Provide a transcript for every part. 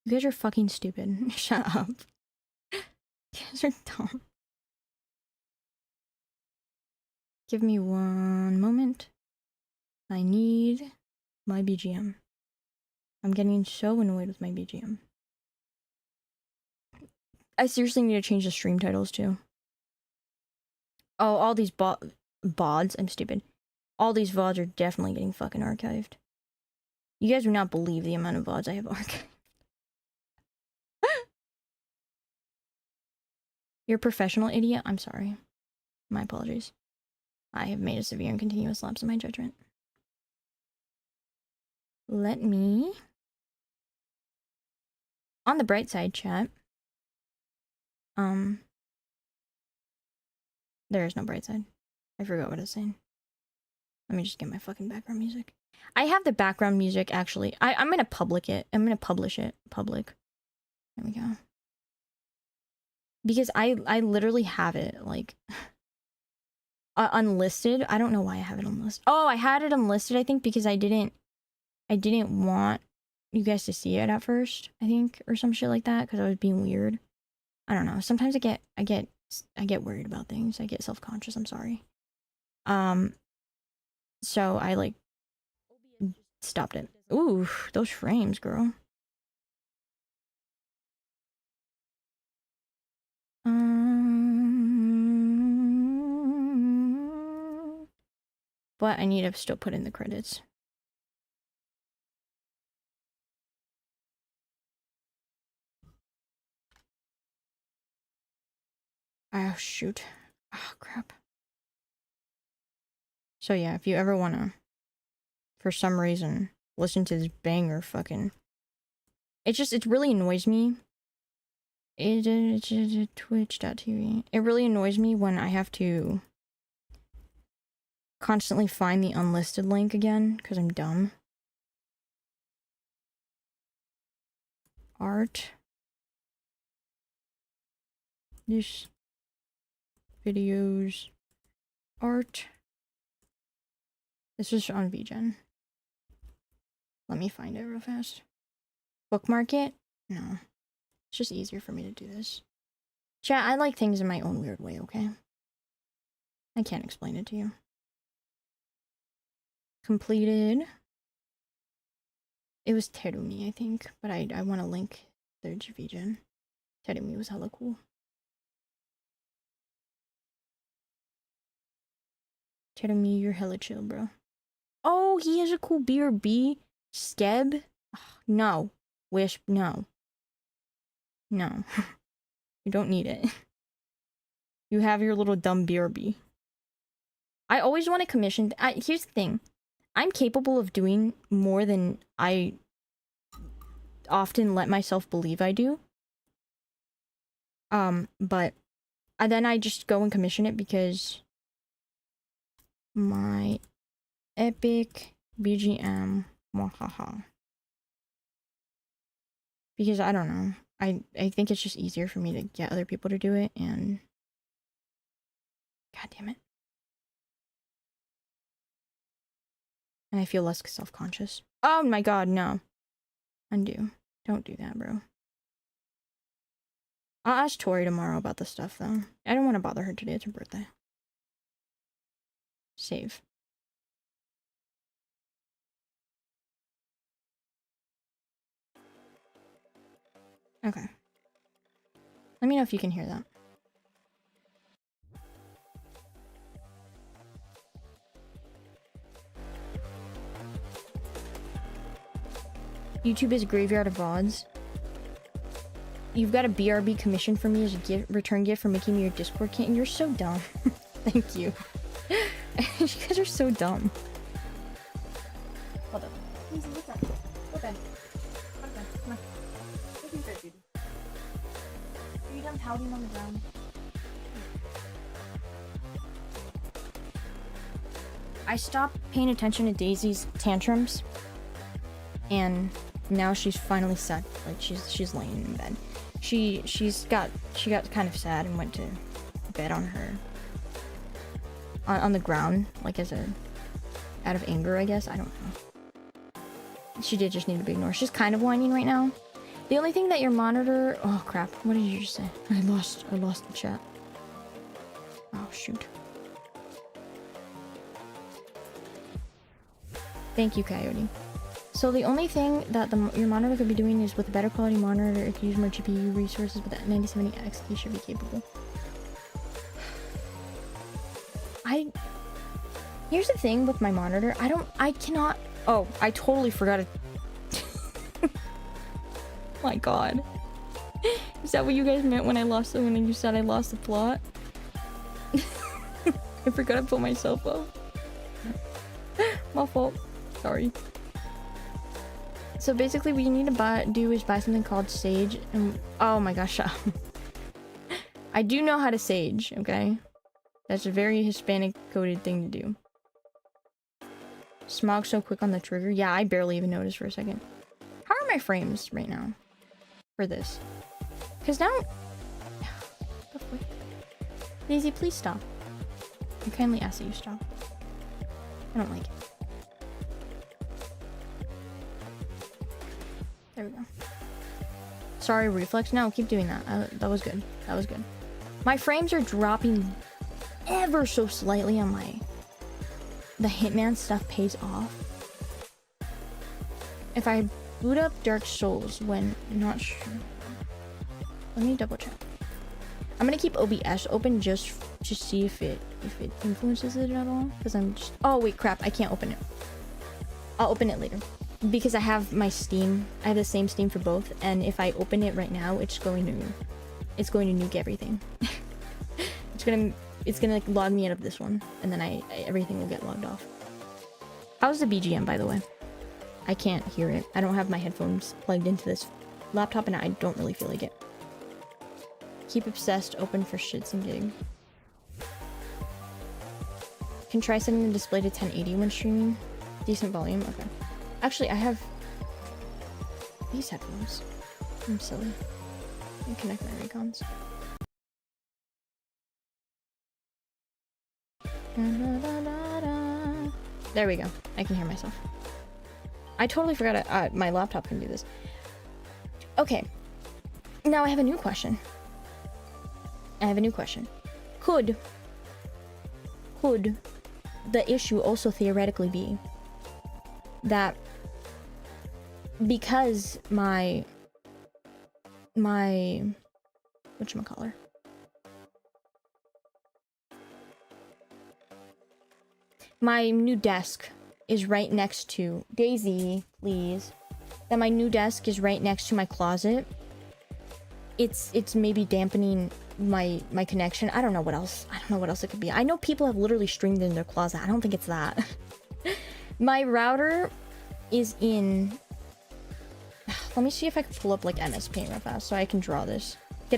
You guys are fucking stupid. Shut up. You guys are dumb. Give me one moment. I need my BGM. I'm getting so annoyed with my BGM. I seriously need to change the stream titles too. Oh, all these VODs. I'm stupid. All these VODs are definitely getting fucking archived. You guys would not believe the amount of VODs I have archived. You're a professional idiot? I'm sorry. My apologies. I have made a severe and continuous lapse in my judgment. Let me... On the bright side, chat. There is no bright side. I forgot what I was saying. Let me just get my fucking background music. I have the background music, actually. I'm gonna publish it. Public. There we go. Because I literally have it, like... unlisted. I don't know why I have it unlisted. Oh, I had it unlisted, I think, because I didn't want you guys to see it at first, I think, or some shit like that, because I was being weird. I don't know. Sometimes I get worried about things. I get self-conscious. I'm sorry. So I like stopped it. Ooh, those frames, girl. But I need to still put in the credits. Oh, shoot. Oh, crap. So yeah, if you ever wanna, for some reason, listen to this banger fucking... It really annoys me. Twitch.tv. It really annoys me when I have to constantly find the unlisted link again, because I'm dumb. Art. This. Videos. Art. This is on VGen. Let me find it real fast. Bookmark it? No. It's just easier for me to do this. Chat, I like things in my own weird way, okay? I can't explain it to you. Completed. It was Terumi, I think, but I want to link the VGen. Terumi was hella cool. Terumi, you're hella chill, bro. Oh, he has a cool BRB. Skeb? Oh, no. Wish, no. No. You don't need it. You have your little dumb BRB. I always want to commission... here's the thing. I'm capable of doing more than I often let myself believe I do. But then I just go and commission it because my epic BGM, wahaha. Because I don't know. I think it's just easier for me to get other people to do it, and god damn it. And I feel less self-conscious. Oh my god, no. Undo. Don't do that, bro. I'll ask Tori tomorrow about this stuff, though. I don't want to bother her today. It's her birthday. Save. Okay. Let me know if you can hear that. YouTube is a graveyard of VODs. You've got a BRB commission for me as a return gift for making me your Discord king. You're so dumb. Thank you. You guys are so dumb. Hold up. Easy, what's up? Go bed. Go to bed. Come on. Go to bed, baby. Are you done pouting on the ground? I stopped paying attention to Daisy's tantrums, and now she's finally set. Like she's laying in bed. She got kind of sad and went to bed on the ground, like out of anger, I guess. I don't know. She did just need to be ignored. She's kind of whining right now. The only thing that your monitor... Oh, crap. What did you just say? I lost the chat. Oh, shoot. Thank you, Coyote. So the only thing that your monitor could be doing is with a better quality monitor, if you use more GPU resources, but that 9070 XT should be capable. Here's the thing with my monitor. I cannot... Oh, I totally forgot it. My god. Is that what you guys meant when when you said I lost the plot? I forgot to pull myself up. My fault. Sorry. So basically what you need to buy something called Sage. And oh my gosh. I do know how to Sage, okay? That's a very Hispanic coded thing to do. Smog so quick on the trigger. Yeah, I barely even noticed for a second. How are my frames right now for this? Because now... Daisy, please stop. I kindly ask that you stop. I don't like it. There we go. Sorry, reflex. No, keep doing that. That was good. That was good. My frames are dropping ever so slightly on my... The Hitman stuff pays off. If I boot up Dark Souls when... Not sure. Let me double check. I'm gonna keep OBS open just to see if it influences it at all. Because I'm just... Oh, wait, crap. I can't open it. I'll open it later. Because I have my Steam. I have the same Steam for both. And if I open it right now, it's going to nuke everything. It's gonna like log me out of this one. And then everything will get logged off. How's the BGM, by the way? I can't hear it. I don't have my headphones plugged into this laptop and I don't really feel like it. Keep Obsessed open for shits and gigs. Can try setting the display to 1080 when streaming. Decent volume, okay. Actually, I have these headphones. I'm silly. I can connect my Raycons. There we go. I can hear myself. I totally forgot my laptop can do this. Okay. Now I have a new question. Could the issue also theoretically be that because my whatchamacallit, my new desk is right next to Daisy, please. That my new desk is right next to my closet. It's maybe dampening my connection. I don't know what else. I don't know what else it could be. I know people have literally streamed in their closet. I don't think it's that. My router is in... Let me see if I can pull up like MS Paint real fast so I can draw this.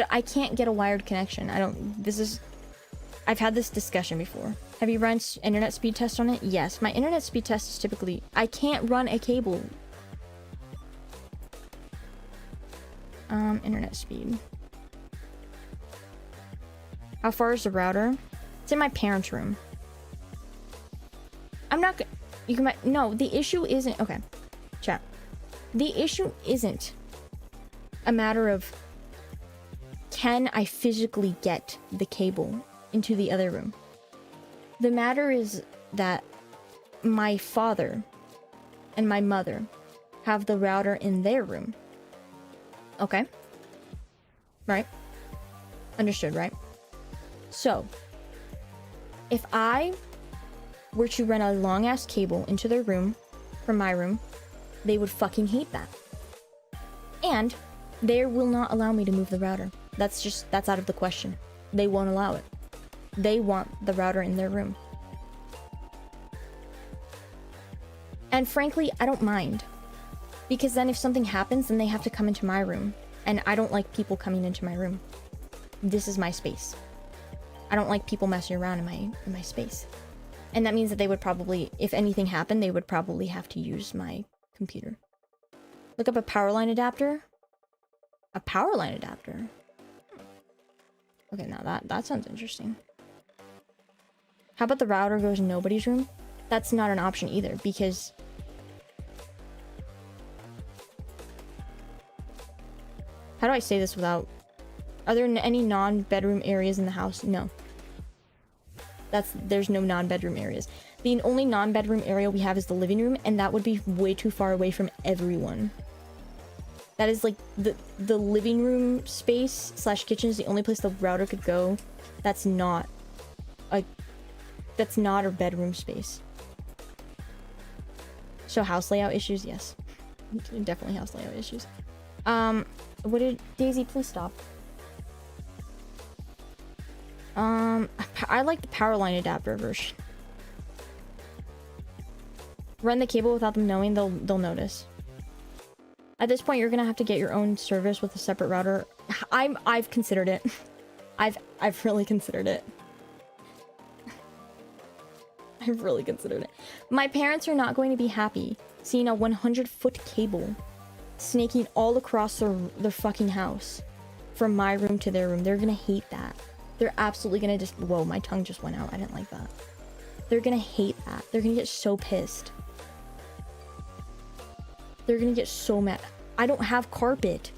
I can't get a wired connection. I've had this discussion before. Have you run internet speed test on it? Yes. My internet speed test is typically... I can't run a cable. Internet speed. How far is the router? It's in my parents' room. I'm not gonna... You can... No, the issue isn't... Okay. Chat. The issue isn't a matter of... Can I physically get the cable into the other room? The matter is that my father and my mother have the router in their room. Okay. Right? Understood, right? So, if I were to run a long-ass cable into their room from my room, they would fucking hate that. And they will not allow me to move the router. That's out of the question. They won't allow it. They want the router in their room. And frankly, I don't mind. Because then if something happens, then they have to come into my room. And I don't like people coming into my room. This is my space. I don't like people messing around in my space. And that means that they would probably, if anything happened, they would probably have to use my computer. Look up a power line adapter. A power line adapter? Okay, now that sounds interesting. How about the router goes in nobody's room? That's not an option either, because... How do I say this without... Are there any non-bedroom areas in the house? No. There's no non-bedroom areas. The only non-bedroom area we have is the living room, and that would be way too far away from everyone. That is like the living room space slash kitchen is the only place the router could go. That's not a bedroom space. So house layout issues, yes. Definitely house layout issues. What did Daisy please stop? I like the power line adapter version. Run the cable without them knowing, they'll notice. At this point, you're gonna have to get your own service with a separate router. I've considered it. I've really considered it. I've really considered it. My parents are not going to be happy seeing a 100-foot cable snaking all across their fucking house from my room to their room. They're gonna hate that. They're absolutely gonna just... Whoa, my tongue just went out. I didn't like that. They're gonna hate that. They're gonna get so pissed. They're gonna get so mad. I don't have carpet.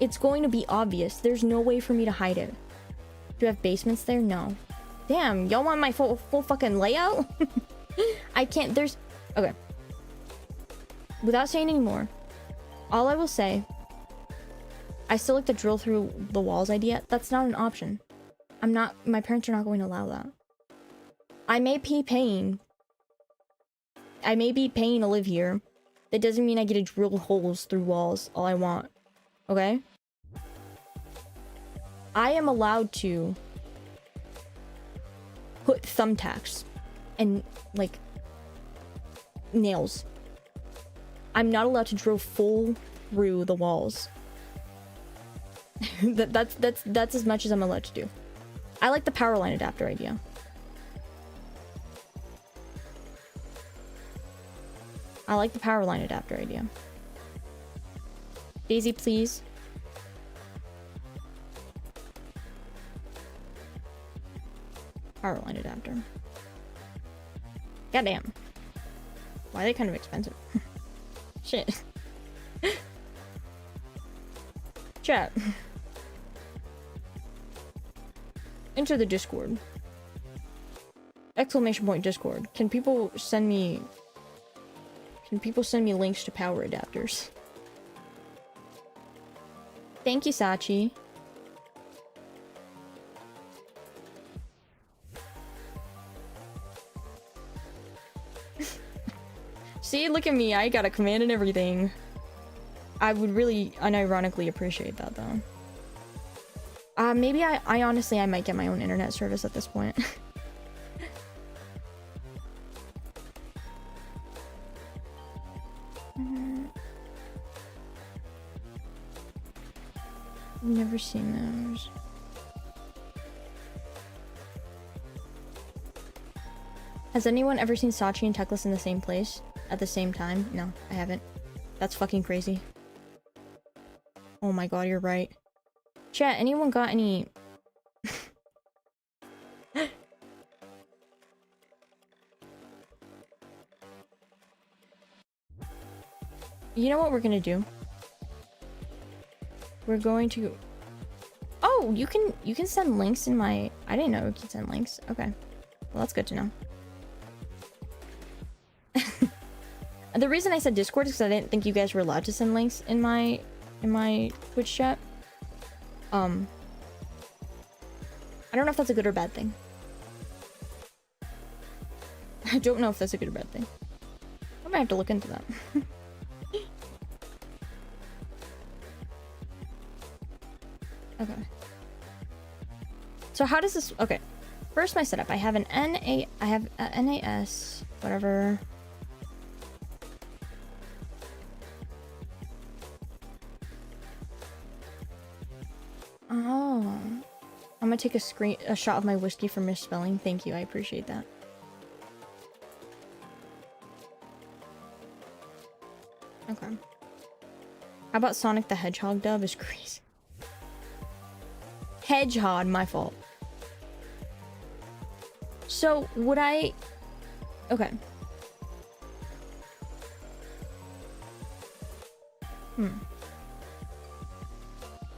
It's going to be obvious. There's no way for me to hide it. Do you have basements there? No. Damn, y'all want my full fucking layout? I can't, there's... Okay. Without saying any more, all I will say, I still like to drill through the walls idea. That's not an option. My parents are not going to allow that. I may be paying to live here. That doesn't mean I get to drill holes through walls all I want. Okay? I am allowed to put thumbtacks and, like, nails. I'm not allowed to drill full through the walls. That's as much as I'm allowed to do. I like the power line adapter idea. I like the power line adapter idea. Daisy, please. Power line adapter. Goddamn. Why are they kind of expensive? Shit. Chat. Enter the Discord. Exclamation point Discord. Can people send me links to power adapters? Thank you, Sachi. See, look at me. I got a command and everything. I would really unironically appreciate that, though. Maybe I honestly, I might get my own internet service at this point. Never seen those. Has anyone ever seen Sachi and Teclis in the same place at the same time? No, I haven't. That's fucking crazy. Oh my god, you're right. Chat, anyone got any... You know what we're gonna do? We're going to... Oh, you can send links in my... I didn't know you could send links. Okay. Well, that's good to know. The reason I said Discord is because I didn't think you guys were allowed to send links in my Twitch chat. I don't know if that's a good or bad thing. I don't know if that's a good or bad thing. I might have to look into that. Okay. So how does this... Okay. First, my setup. I have an I have a NAS, whatever. Oh. I'm gonna take a shot of my whiskey for misspelling. Thank you. I appreciate that. Okay. How about Sonic the Hedgehog dub is crazy. Hedgehog, my fault. So, would I... Okay.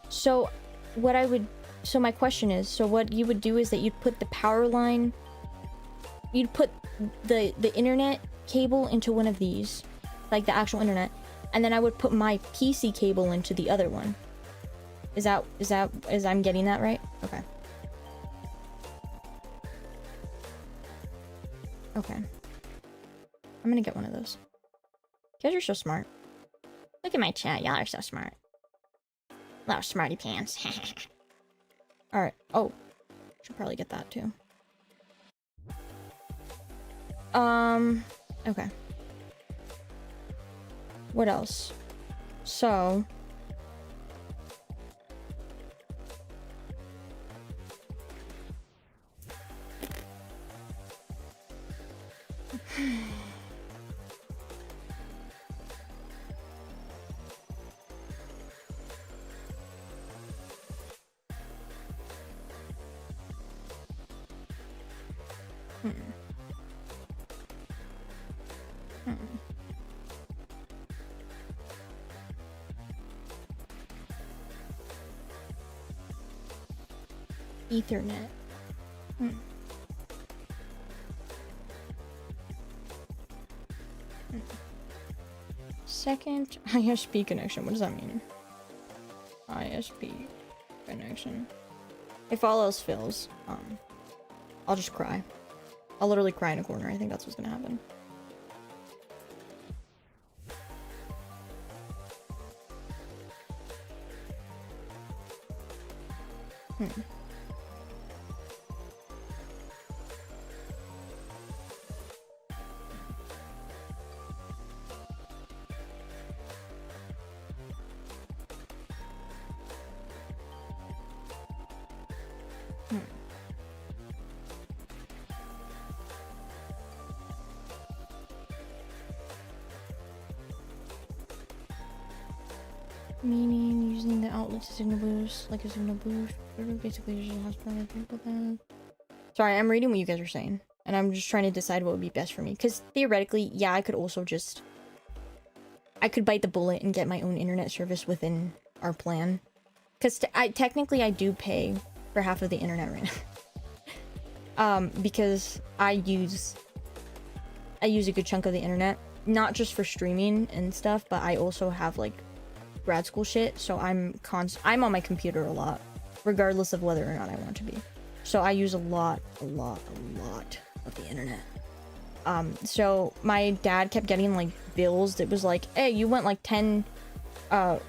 So so my question is, so what you would do is that you'd put the power line, you'd put the internet cable into one of these, like the actual internet, and then I would put my PC cable into the other one. Is I'm getting that right? Okay. Okay. I'm gonna get one of those. You guys are so smart. Look at my chat. Y'all are so smart. Little smarty pants. Alright. Oh. Should probably get that too. Okay. What else? So... Ethernet. Second ISP connection. What does that mean? ISP connection. If all else fails, I'll just cry. I'll literally cry in a corner. I think that's what's gonna happen. Meaning using the outlet to signal boost, like a signal boost. Basically, you just have to with that. Sorry, I'm reading what you guys are saying, and I'm just trying to decide what would be best for me. Because theoretically, yeah, I could also just... I could bite the bullet and get my own internet service within our plan. Because technically, I do pay for half of the internet right now. Because I use a good chunk of the internet. Not just for streaming and stuff, but I also have, like, grad school shit, so I'm on my computer a lot, regardless of whether or not I want to be. So I use a lot of the internet. So my dad kept getting like bills that was like, hey, you went like 10 like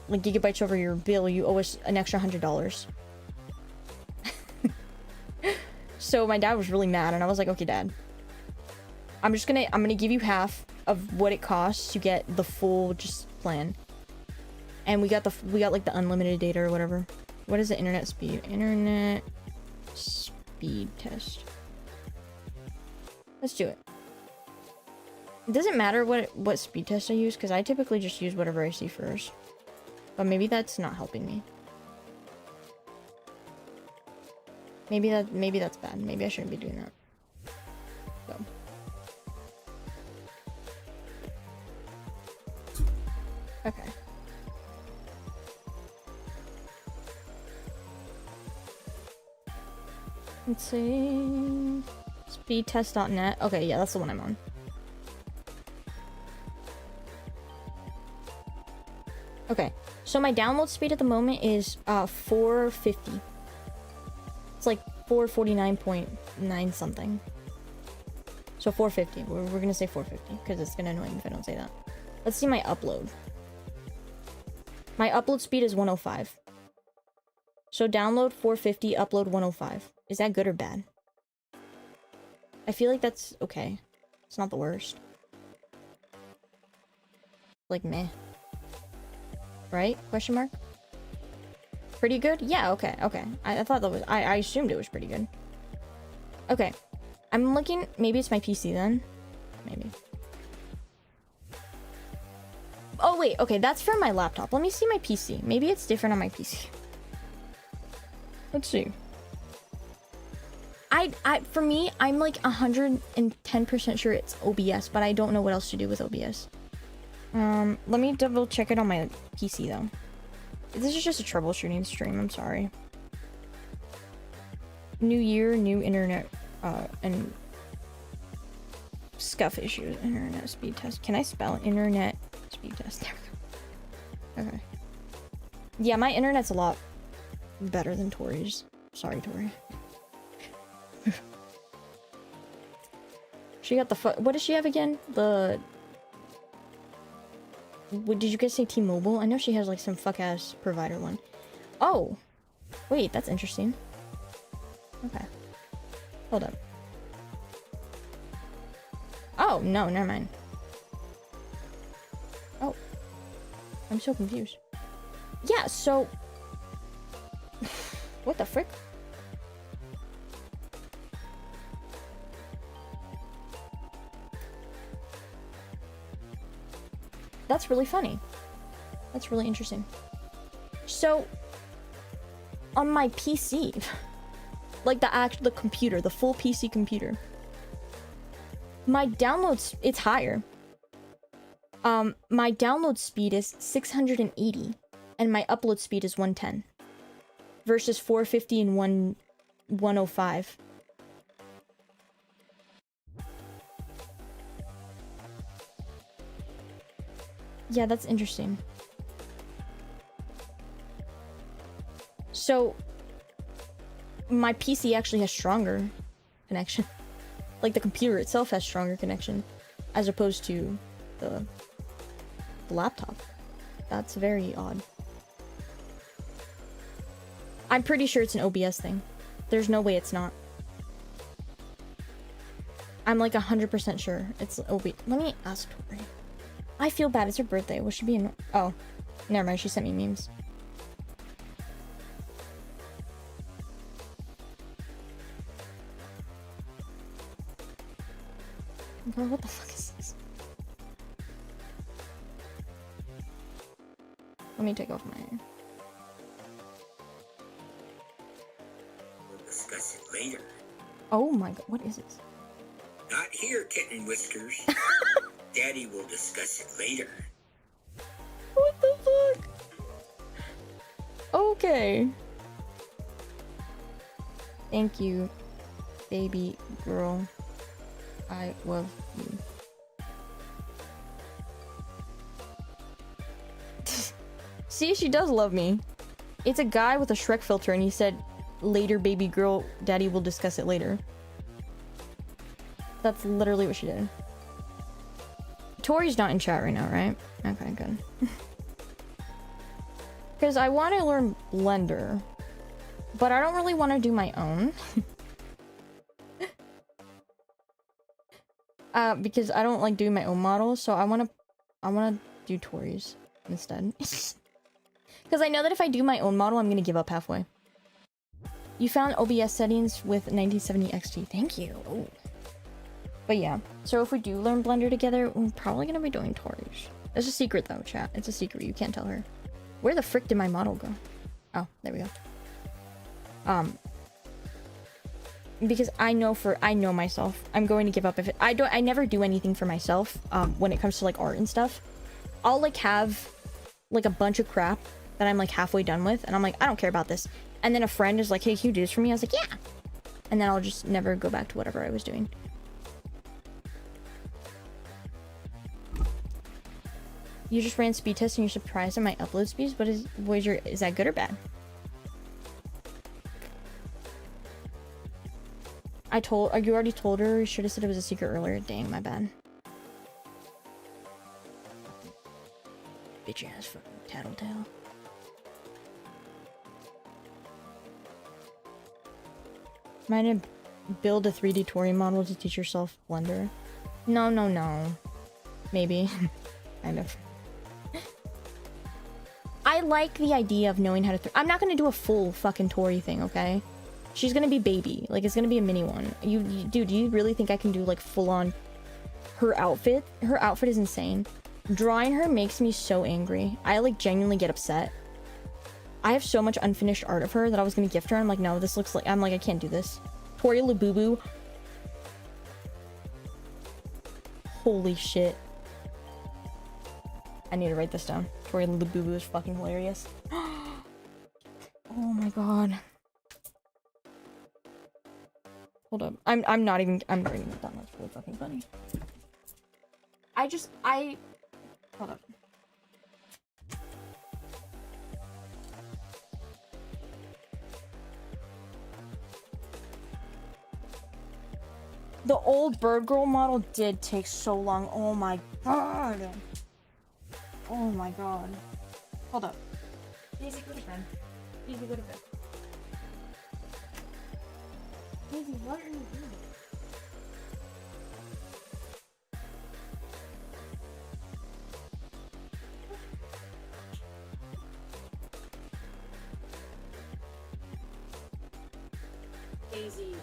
gigabytes over your bill, you owe us an extra $100. So my dad was really mad, and I was like, okay, Dad, I'm gonna give you half of what it costs to get the full just plan. And we got like the unlimited data or whatever. What is the internet speed? Internet speed test. Let's do it. It doesn't matter what speed test I use, because I typically just use whatever I see first. But maybe that's not helping me. Maybe that's bad. Maybe I shouldn't be doing that. So. Okay. Let's see. Speedtest.net. Okay, yeah, that's the one I'm on. Okay, so my download speed at the moment is 450. It's like 449.9 something. So 450. We're gonna say 450 because it's gonna annoy me if I don't say that. Let's see my upload. My upload speed is 105. So download 450, upload 105. Is that good or bad? I feel like that's okay. It's not the worst. Like meh. Right? Question mark? Pretty good? Yeah, okay, okay. I thought that was... I assumed it was pretty good. Okay. I'm looking... Maybe it's my PC then? Maybe. Oh, wait. Okay, that's from my laptop. Let me see my PC. Maybe it's different on my PC. Let's see. For me, I'm like 110% sure it's OBS, but I don't know what else to do with OBS. Let me double check it on my PC though. This is just a troubleshooting stream, I'm sorry. New year, new internet, and scuff issues. Internet speed test. Can I spell internet speed test? There we go. Okay. Yeah, my internet's a lot better than Tori's. Sorry, Tori. She got the what does she have again? Did you guys say T-Mobile? I know she has like some fuck-ass provider one. Oh! Wait, that's interesting. Okay. Hold up. Oh, no, never mind. Oh. I'm so confused. Yeah, so... What the frick? That's really funny. That's really interesting. So, on my PC, like the computer, the full PC computer, my downloads, it's higher. My download speed is 680, and my upload speed is 110, versus 450 and 105. Yeah, that's interesting. So, my PC actually has stronger connection. Like, the computer itself has stronger connection, as opposed to the laptop. That's very odd. I'm pretty sure it's an OBS thing. There's no way it's not. I'm like 100% sure it's OBS. Let me ask Tori. I feel bad. It's her birthday. Will she be in? Oh, never mind. She sent me memes. Bro, what the fuck is this? Let me take off my hair. We'll discuss it later. Oh my god, what is this? Not here, Kitten Whiskers. Daddy will discuss it later. What the fuck? Okay. Thank you, baby girl. I love you. See, she does love me. It's a guy with a Shrek filter and he said, later baby girl, daddy will discuss it later. That's literally what she did. Tori's not in chat right now, right? Okay, good. Because I want to learn Blender, but I don't really want to do my own. Because I don't like doing my own models, so I want to do Tori's instead. Because I know that if I do my own model, I'm going to give up halfway. You found OBS settings with 1970 XT. Thank you. Ooh. But yeah, so if we do learn Blender together, we're probably gonna be doing Tori's. It's a secret though, chat. It's a secret. You can't tell her. Where the frick did my model go? Oh, there we go. Because I know myself. I'm going to give up if it, I never do anything for myself. When it comes to like art and stuff, I'll like have like a bunch of crap that I'm like halfway done with, and I'm like, I don't care about this. And then a friend is like, hey, can you do this for me? I was like, yeah. And then I'll just never go back to whatever I was doing. You just ran speed test and you're surprised at my upload speeds? Is that good or bad? You already told her? You should have said it was a secret earlier. Dang, my bad. Bitch ass fucking tattletale. Might have build a 3D Tori model to teach yourself Blender. No. Maybe. Kind of. I like the idea of knowing how to... I'm not gonna do a full fucking Tori thing, okay? She's gonna be baby. Like, it's gonna be a mini one. Dude, do you really think I can do, like, full-on... Her outfit? Her outfit is insane. Drawing her makes me so angry. I, like, genuinely get upset. I have so much unfinished art of her that I was gonna gift her. I'm like, no, this looks like... I'm like, I can't do this. Tori Labubu. Holy shit. I need to write this down. Tori Labubu is fucking hilarious. Oh my god. Hold up. I'm not even. I'm writing it down. That's really fucking funny. Hold up. The old bird girl model did take so long. Oh my god. Oh my god. Hold up. Easy, go to bed. Easy, go to bed. Easy, what are you doing? Daisy.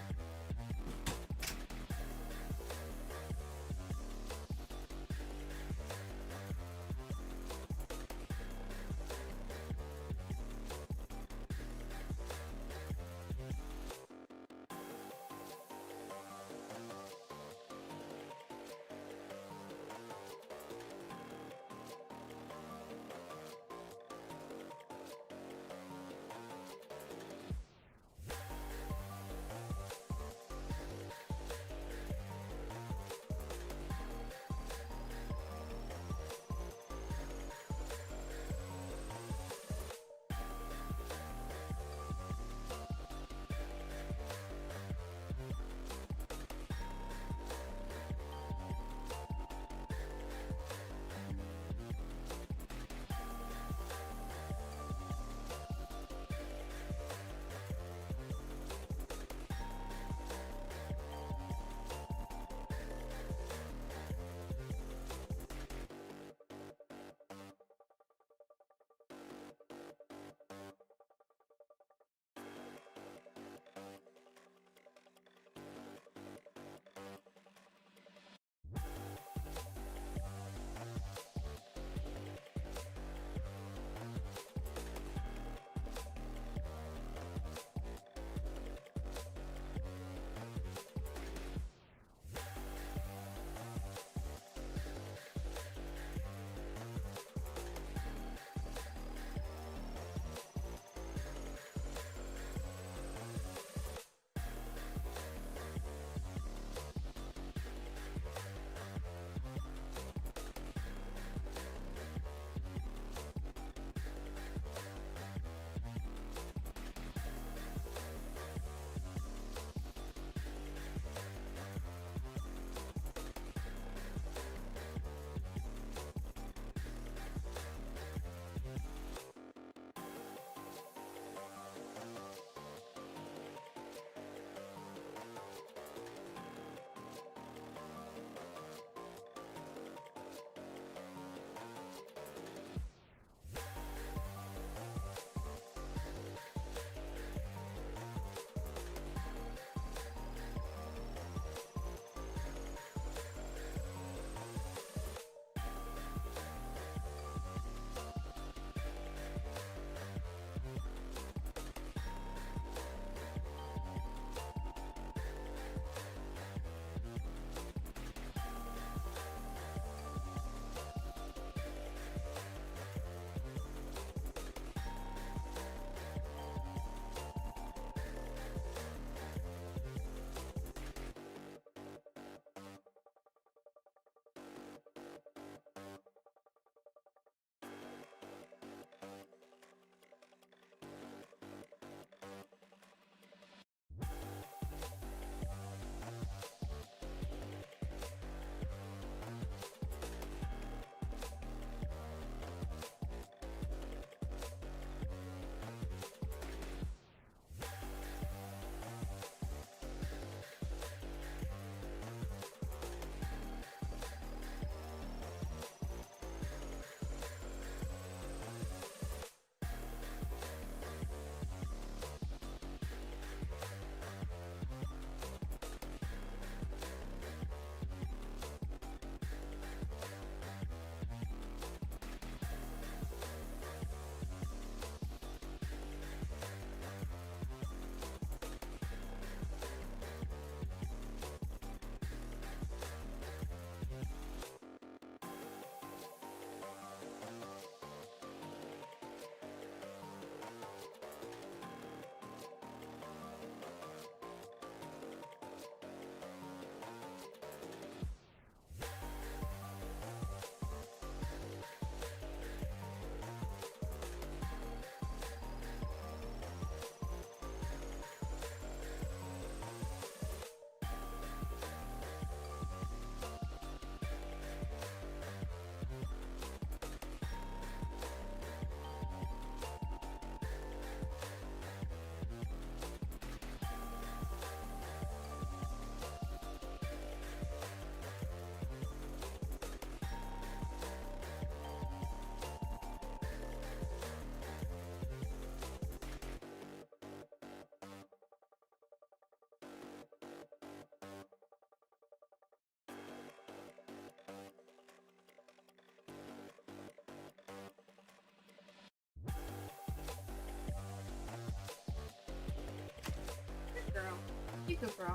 You go, bro.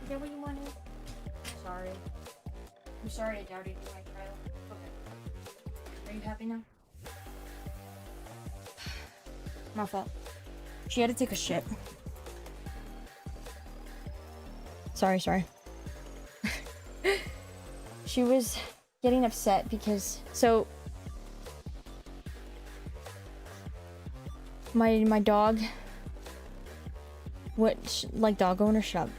Is that what you wanted? Sorry. I'm sorry I doubted you, my child. Okay. Are you happy now? My fault. She had to take a shit. Sorry. She was getting upset because... So... My dog... What? Like dog owner? Shut up.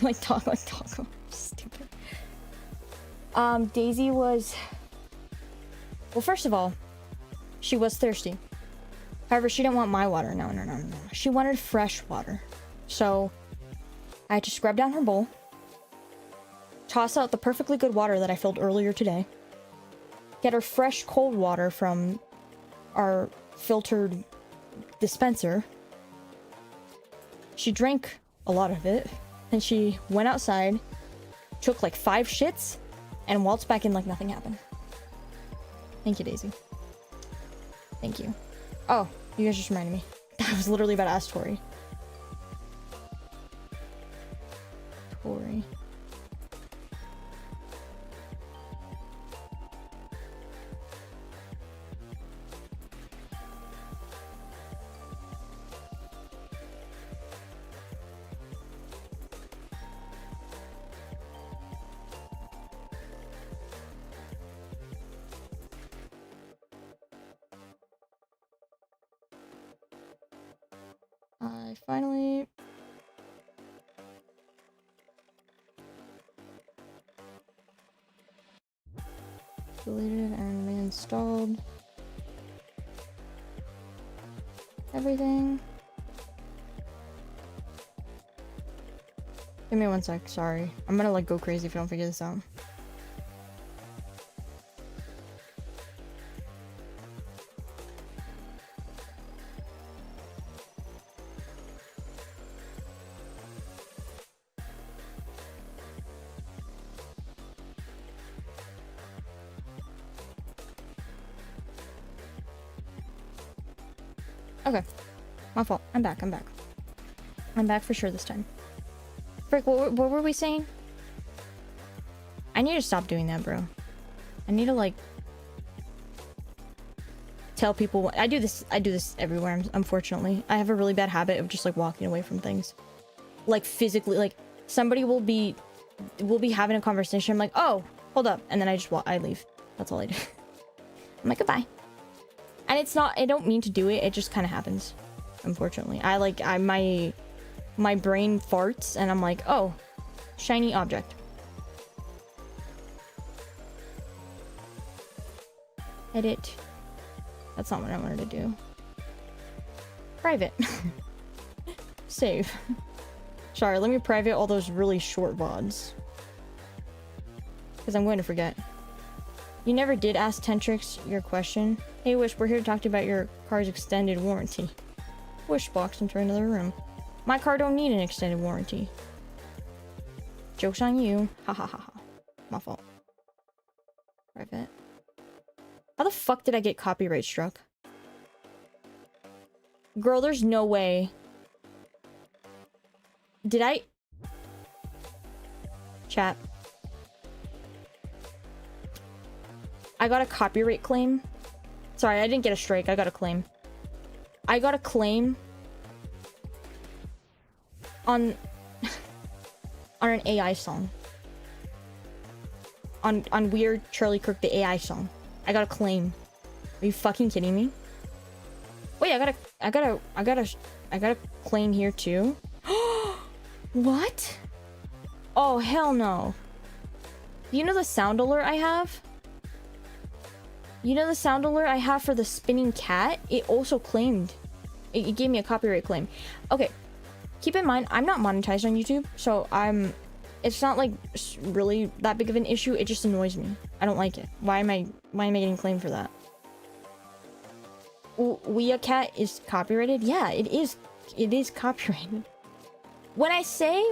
like dog owner. Stupid. Daisy was... Well, first of all, she was thirsty. However, she didn't want my water. No. She wanted fresh water. So, I had to scrub down her bowl, toss out the perfectly good water that I filled earlier today, get her fresh cold water from our filtered dispenser. She drank a lot of it, and she went outside, took like 5 shits, and waltzed back in like nothing happened. Thank you, Daisy. Thank you. Oh, you guys just reminded me. I was literally about to ask Tori. I finally... deleted and reinstalled everything. Give me 1 sec, sorry. I'm gonna like go crazy if I don't figure this out. Okay. My fault. I'm back. I'm back for sure this time. Frick, what were we saying? I need to stop doing that, bro. I need to, like... tell people... I do this everywhere, unfortunately. I have a really bad habit of just, like, walking away from things. Like, physically, like, somebody will be having a conversation. I'm like, oh, hold up. And then I leave. That's all I do. I'm like, goodbye. And it's not, I don't mean to do it, it just kind of happens. Unfortunately. My brain farts and I'm like, oh, shiny object. Edit. That's not what I wanted to do. Private. Save. Sorry, let me private all those really short VODs. Because I'm going to forget. You never did ask Tentrix your question. Hey Wish, we're here to talk to you about your car's extended warranty. Wish walks into another room. My car don't need an extended warranty. Joke's on you. Ha ha ha ha. My fault. Private. How the fuck did I get copyright struck? Girl, there's no way. Did I... Chat. I got a copyright claim. Sorry, I didn't get a strike. I got a claim. I got a claim on on an AI song. On Weird Charlie Kirk, the AI song. I got a claim. Are you fucking kidding me? Wait, I got a claim here too. What? Oh, hell no. You know the sound alert I have? You know the sound alert I have for the spinning cat? It also claimed. It gave me a copyright claim. Okay. Keep in mind, I'm not monetized on YouTube, so it's not like really that big of an issue. It just annoys me. I don't like it. Why am I getting claimed for that? We a Cat is copyrighted? Yeah, it is. It is copyrighted. When I say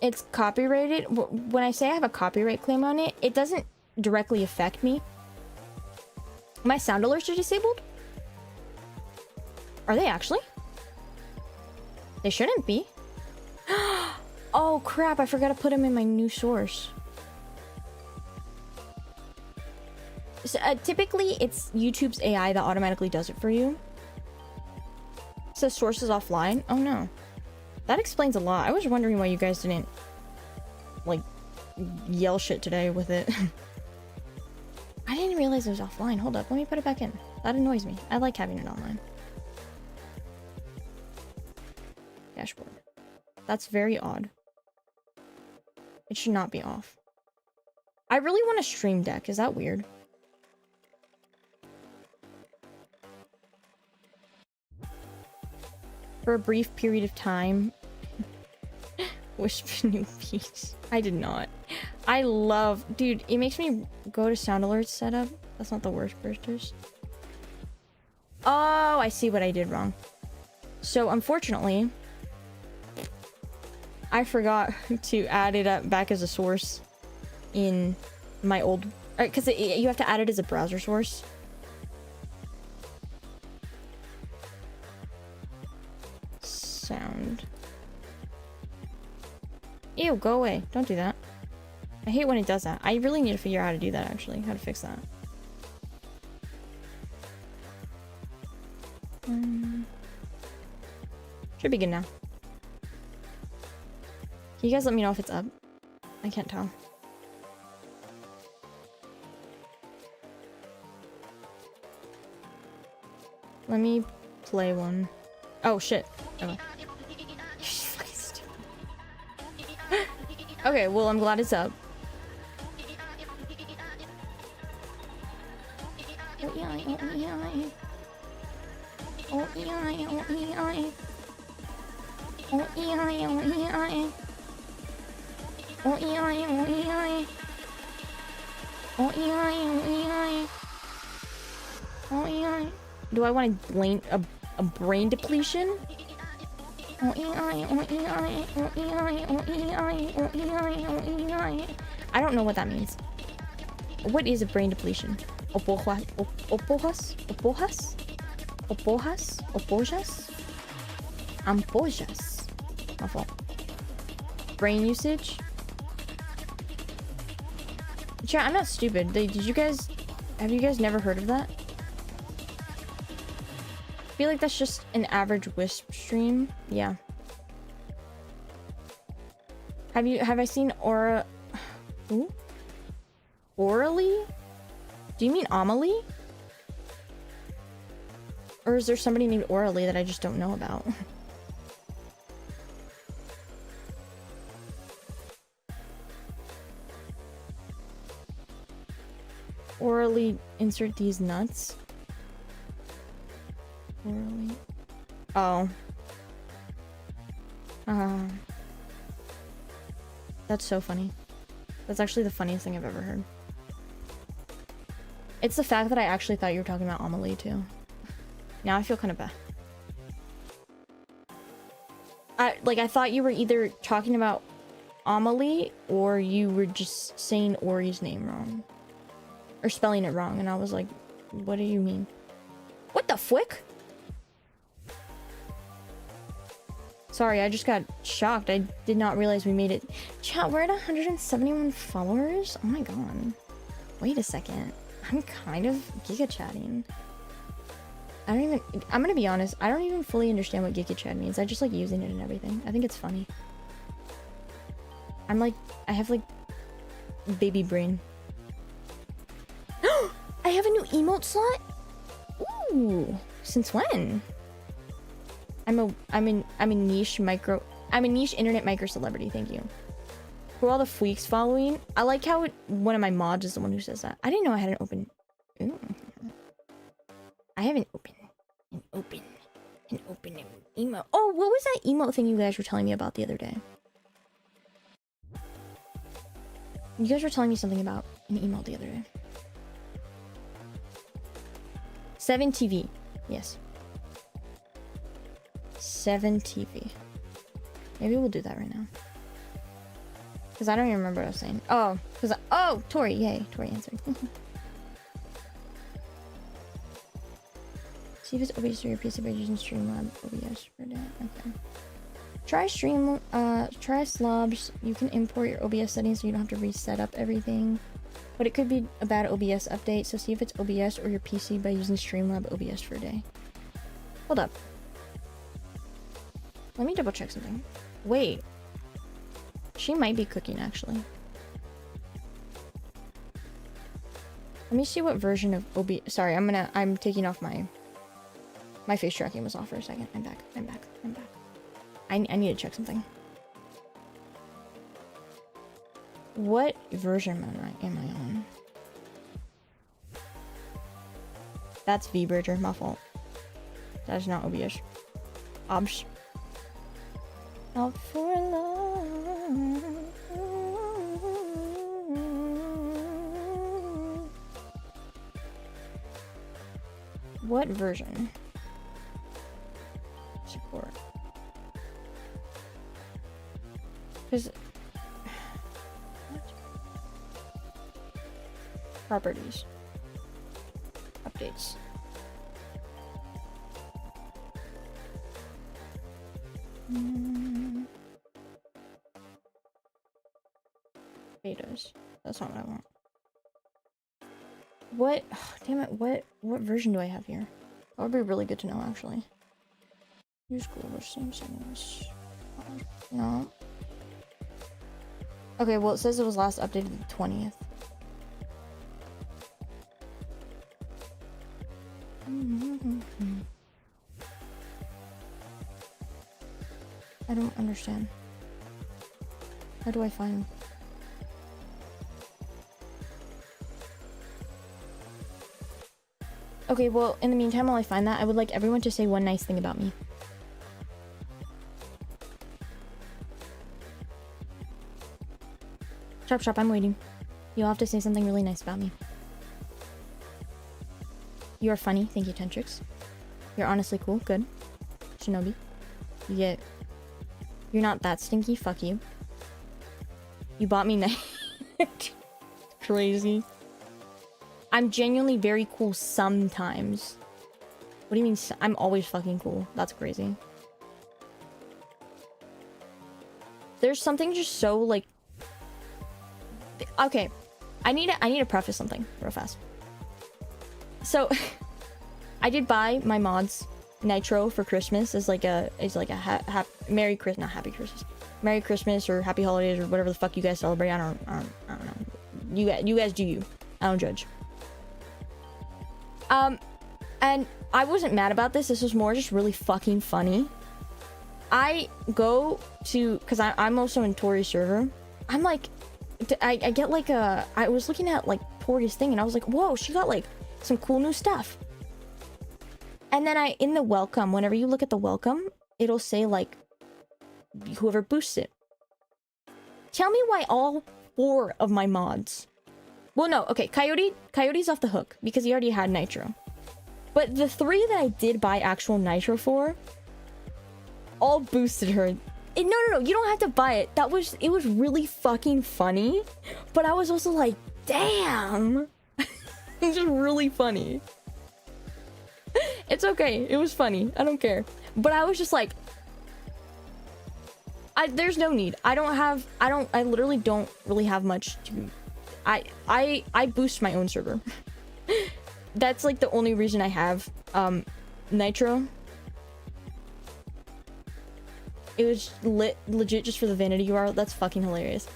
it's copyrighted, when I say I have a copyright claim on it, it doesn't directly affect me. My sound alerts are disabled? Are they actually? They shouldn't be. Oh crap, I forgot to put him in my new source. So, typically, it's YouTube's AI that automatically does it for you. It says source is offline. Oh no. That explains a lot. I was wondering why you guys didn't, like, yell shit today with it. I didn't realize it was offline. Hold up, let me put it back in. That annoys me. I like having it online. Dashboard. That's very odd. It should not be off. I really want a stream deck. Is that weird? For a brief period of time. Wish new peace. I did not. I love... Dude, it makes me go to sound alerts setup. That's not the worst bursters. Oh, I see what I did wrong. So, unfortunately, I forgot to add it up back as a source in my old... Because you have to add it as a browser source. Sound. Ew, go away. Don't do that. I hate when it does that. I really need to figure out how to do that, actually. How to fix that. Should be good now. Can you guys let me know if it's up? I can't tell. Let me play one. Oh, shit. Okay. Okay, well, I'm glad it's up. Do I want a brain depletion? I don't know what that means. What is a brain depletion? Opojas? Ampollas? My fault. Brain usage? Chat, I'm not stupid. Have you guys never heard of that? I feel like that's just an average Wisp stream. Yeah. Have I seen Aura... Ooh? Orally? Do you mean Amelie? Or is there somebody named Orally that I just don't know about? Orally insert these nuts? Orally... Oh. That's so funny. That's actually the funniest thing I've ever heard. It's the fact that I actually thought you were talking about Amelie too. Now I feel kind of bad. I thought you were either talking about Amelie or you were just saying Ori's name wrong. Or spelling it wrong, and I was like, what do you mean? What the flick? Sorry, I just got shocked. I did not realize we made it. Chat, we're at 171 followers? Oh my god. Wait a second. I'm kind of giga chatting. I'm gonna be honest, I don't even fully understand what giga chat means. I just like using it and everything. I think it's funny. I have like baby brain. I have a new emote slot? Ooh, since when? I'm a niche internet micro celebrity, thank you. For all the freaks following, I like how one of my mods is the one who says that. I didn't know I had an open... Ooh. I have an open emote. Oh, what was that emote thing you guys were telling me about the other day? You guys were telling me something about an emote the other day. 7TV. Yes. 7TV. Maybe we'll do that right now. Because I don't even remember what I was saying. Oh, because oh, Tori, yay. Tori answered. See if it's OBS or your PC by using Streamlab OBS for that. Okay. Try slobs. You can import your OBS settings so you don't have to reset up everything. But it could be a bad OBS update, so see if it's OBS or your PC by using Streamlab OBS for a day. Hold up. Let me double check something. Wait. She might be cooking, actually. Let me see what version of OBS... Sorry, I'm taking off my face tracking was off for a second. I'm back. I need to check something. What version am I on? That's VBridger, my fault. That is not OBS. OBS. Out for love. What version? Support. Because... Properties. Updates. Betas. That's not what I want. What? Oh, damn it. What version do I have here? That would be really good to know, actually. Use global same settings. No. Okay, well, it says it was last updated the 20th. I don't understand. How do I find... Okay, well, in the meantime, while I find that, I would like everyone to say one nice thing about me. Sharp, I'm waiting. You'll have to say something really nice about me. You are funny. Thank you, Tentrix. You're honestly cool. Good. Shinobi. You're not that stinky. Fuck you. You bought me nice. Crazy. I'm genuinely very cool sometimes. What do you mean? I'm always fucking cool. That's crazy. There's something just so like... Okay. I need to preface something real fast. So, I did buy my mods Nitro for Christmas as like a Merry Christmas, not Happy Christmas, Merry Christmas or Happy Holidays or whatever the fuck you guys celebrate. I don't know. You guys do you. I don't judge. And I wasn't mad about this. This was more just really fucking funny. I go to, cause I'm also in Tori's server. I'm like, I get like I was looking at like Tori's thing and I was like, whoa, she got like some cool new stuff. And then in the welcome, whenever you look at the welcome, it'll say like whoever boosts it. Tell me why all 4 of my mods, well no, okay, Coyote's off the hook because he already had Nitro, but the 3 that I did buy actual Nitro for all boosted her. No, you don't have to buy it. It was really fucking funny, but I was also like, damn. It's just really funny. It's okay. It was funny. I don't care. But I was just like, there's no need. I literally don't really have much to... I boost my own server. That's like the only reason I have Nitro. It was legit just for the vanity URL. That's fucking hilarious.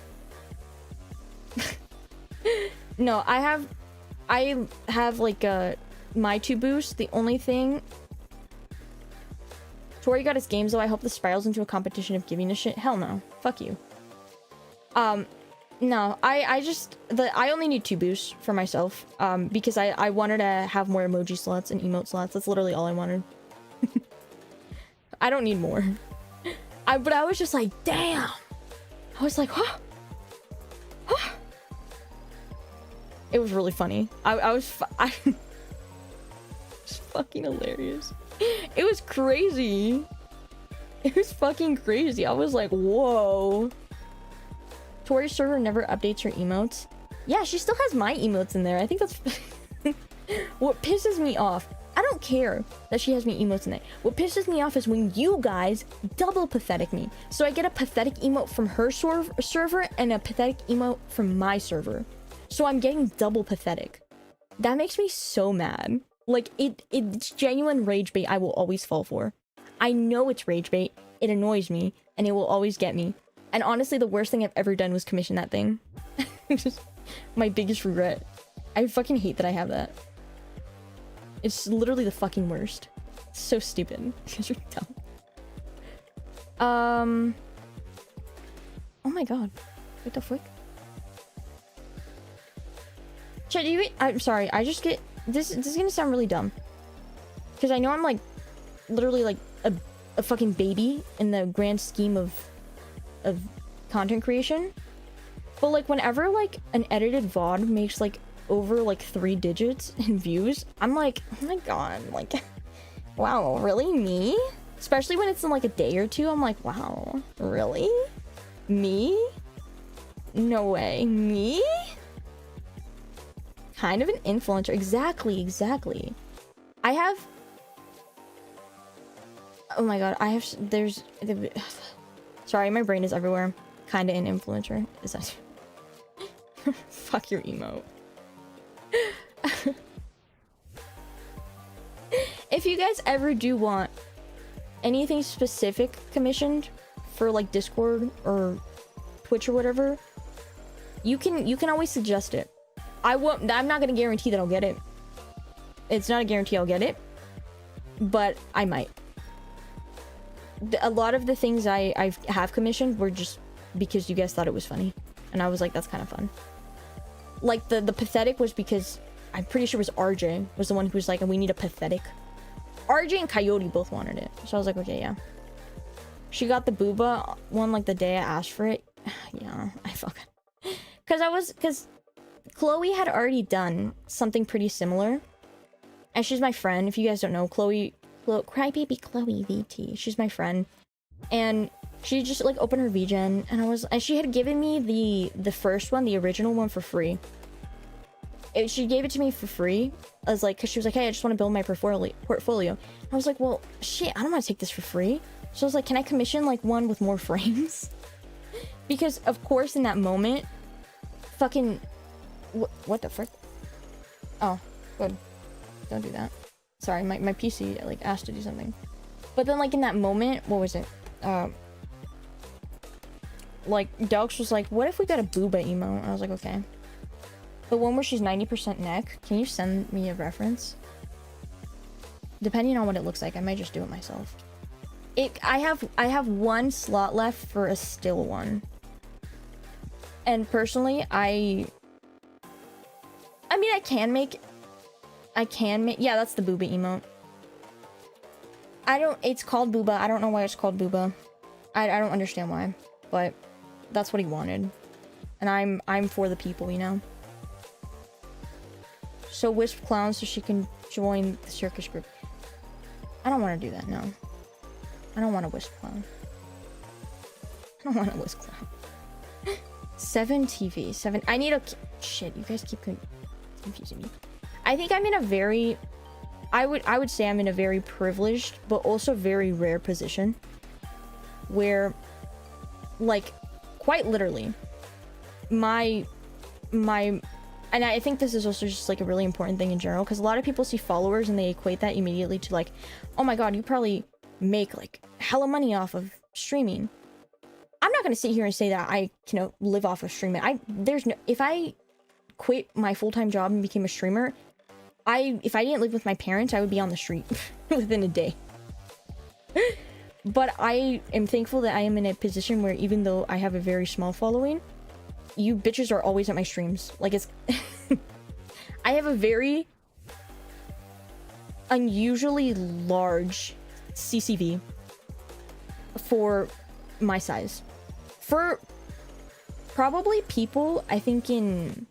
No, I have like my 2 boosts. The only thing... Tori got his games though. I hope this spirals into a competition of giving a shit. Hell no. Fuck you. No, I only need 2 boosts for myself. Because I wanted to have more emoji slots and emote slots. That's literally all I wanted. I don't need more. But I was just like, damn. I was like, huh? It was really funny. It's fucking hilarious. It was crazy. It was fucking crazy. I was like, whoa. Tori's server never updates her emotes. Yeah, she still has my emotes in there. I think that's what pisses me off. I don't care that she has me emotes in it. What pisses me off is when you guys double pathetic me. So I get a pathetic emote from her server and a pathetic emote from my server. So I'm getting double pathetic. That makes me so mad. Like, it's genuine rage bait I will always fall for. I know it's rage bait, it annoys me, and it will always get me. And honestly, the worst thing I've ever done was commission that thing. Just my biggest regret. I fucking hate that I have that. It's literally the fucking worst. It's so stupid. Because you're dumb. Oh my god. What the frick? Chat, I'm sorry, I just get... This is gonna sound really dumb. Because I know I'm like... Literally like a fucking baby in the grand scheme of content creation. But like whenever like an edited VOD makes like over like 3 digits in views, I'm like, oh my god, like, wow, really? Me? Especially when it's in like a day or two, I'm like, wow, really? Me? No way. Me? Kind of an influencer. Exactly. I have... Oh my god, there's... Sorry, my brain is everywhere. Kinda an influencer. Is that... Fuck your emote. If you guys ever do want anything specific commissioned for like Discord or Twitch or whatever, you can always suggest it. I'm not gonna guarantee that I'll get it. It's not a guarantee I'll get it, but I might. A lot of the things I have commissioned were just because you guys thought it was funny, and I was like, that's kind of fun. Like the pathetic was because I'm pretty sure it was RJ was the one who was like, we need a pathetic. RJ and Coyote both wanted it, so I was like, okay, yeah. She got the booba one like the day I asked for it. Yeah, I fucking... Because Chloe had already done something pretty similar. And she's my friend. If you guys don't know, Crybaby Chloe VT. She's my friend. And she just like opened her VGen and she had given me the first one, the original one, for free. She gave it to me for free. I was like, because she was like, hey, I just want to build my portfolio. I was like, well, shit, I don't want to take this for free. So I was like, can I commission like one with more frames? Because of course in that moment, fucking... What the frick? Oh, good. Don't do that. Sorry, my PC like asked to do something. But then like in that moment, what was it? Like Delx was like, what if we got a booba emote? I was like, okay. The one where she's 90% neck, can you send me a reference? Depending on what it looks like, I might just do it myself. I have one slot left for a still one. And personally, I mean, I can make, yeah, that's the booba emote. It's called booba. I don't know why it's called booba. I don't understand why, but that's what he wanted. And I'm for the people, you know? So Wisp Clown so she can join the circus group. I don't want to do that, no. I don't want a Wisp Clown. I don't want a Wisp Clown. 7 TV. 7. I need a... Shit, you guys keep confusing me. I think I'm in a very... I would say I'm in a very privileged, but also very rare position. Where, like, quite literally, my... And I think this is also just, like, a really important thing in general, because a lot of people see followers and they equate that immediately to, like, oh my god, you probably make, like, hella money off of streaming. I'm not gonna sit here and say that I, you know, live off of streaming. If I quit my full-time job and became a streamer, if I didn't live with my parents, I would be on the street within a day. But I am thankful that I am in a position where even though I have a very small following, you bitches are always at my streams. Like, it's... I have a very unusually large CCV for my size. For probably people, I think in...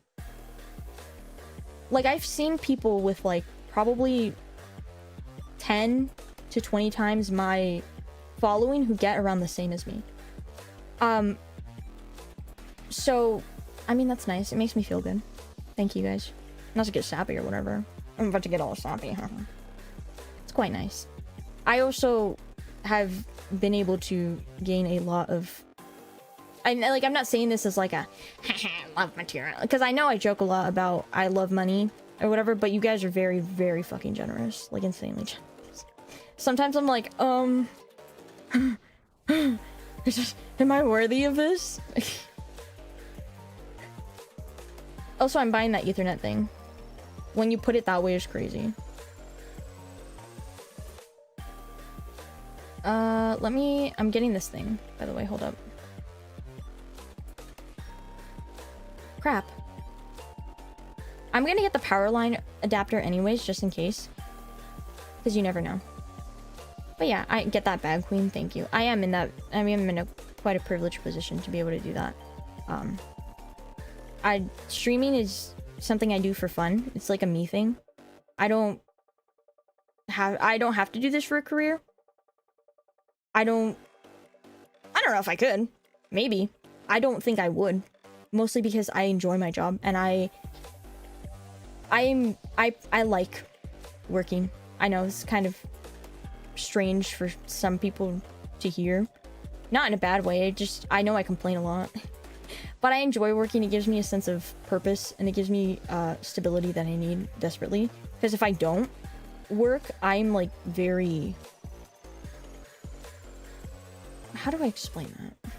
Like, I've seen people with, like, probably 10 to 20 times my following who get around the same as me. So, I mean, that's nice. It makes me feel good. Thank you, guys. Not to get sappy or whatever. I'm about to get all sappy. quite nice. I also have been able to gain a lot of... I'm not saying this as like a love material, because I know I joke a lot about I love money or whatever, but you guys are very, very fucking generous. Like, insanely generous. Sometimes I'm like, am I worthy of this? Also, I'm buying that Ethernet thing. When you put it that way, it's crazy. I'm getting this thing, by the way, hold up. Crap. I'm gonna get the power line adapter anyways, just in case. Because you never know. But yeah, I get that bag, queen, thank you. I am in a quite a privileged position to be able to do that. Streaming is something I do for fun. It's like a me thing. I don't have to do this for a career. I don't know if I could. Maybe. I don't think I would. Mostly because I enjoy my job and I like working. I know it's kind of strange for some people to hear. Not in a bad way. I know I complain a lot. But I enjoy working. It gives me a sense of purpose and it gives me stability that I need desperately. Because if I don't work, I'm like very... How do I explain that?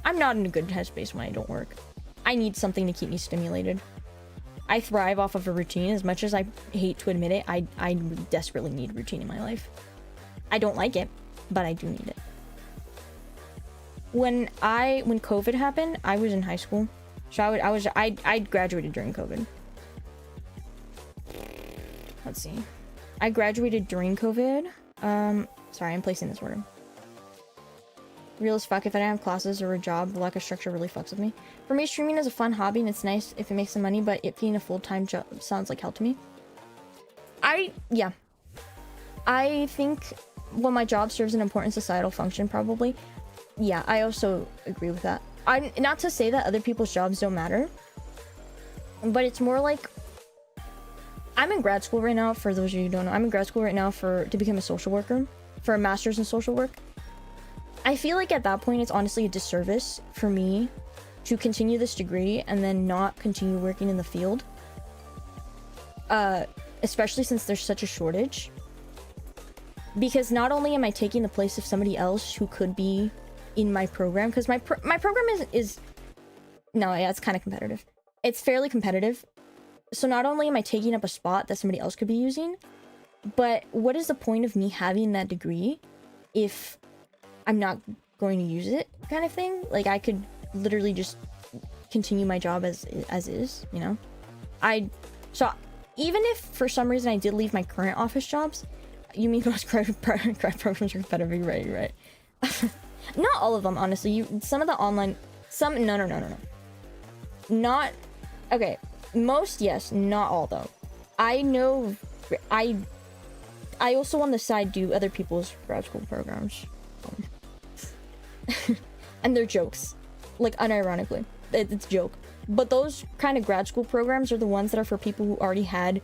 I'm not in a good headspace when I don't work. I need something to keep me stimulated. I thrive off of a routine. As much as I hate to admit it, I desperately need routine in my life. I don't like it, but I do need it. When COVID happened, I was in high school. So I graduated during COVID. Let's see. I graduated during COVID. Sorry, I'm placing this order. Real as fuck, if I didn't have classes or a job, the lack of structure really fucks with me. For me, streaming is a fun hobby and it's nice if it makes some money, but it being a full-time job sounds like hell to me. Yeah. I think, well, my job serves an important societal function, probably. Yeah, I also agree with that. Not to say that other people's jobs don't matter, but it's more like, I'm in grad school right now, for those of you who don't know. I'm in grad school right now to become a social worker, for a master's in social work. I feel like at that point, it's honestly a disservice for me to continue this degree and then not continue working in the field. Especially since there's such a shortage. Because not only am I taking the place of somebody else who could be in my program, because my program is no, yeah, it's kind of competitive. It's fairly competitive. So not only am I taking up a spot that somebody else could be using, but what is the point of me having that degree if I'm not going to use it, kind of thing? Like, I could literally just continue my job as is, you know? So even if for some reason I did leave my current office jobs, you mean most grad programs are competitive, right? Not all of them, honestly. Some of the online, no. Not, okay, most, yes, not all though. I know, I also on the side do other people's grad school programs. And they're jokes, like, unironically, it's a joke. But those kind of grad school programs are the ones that are for people who already had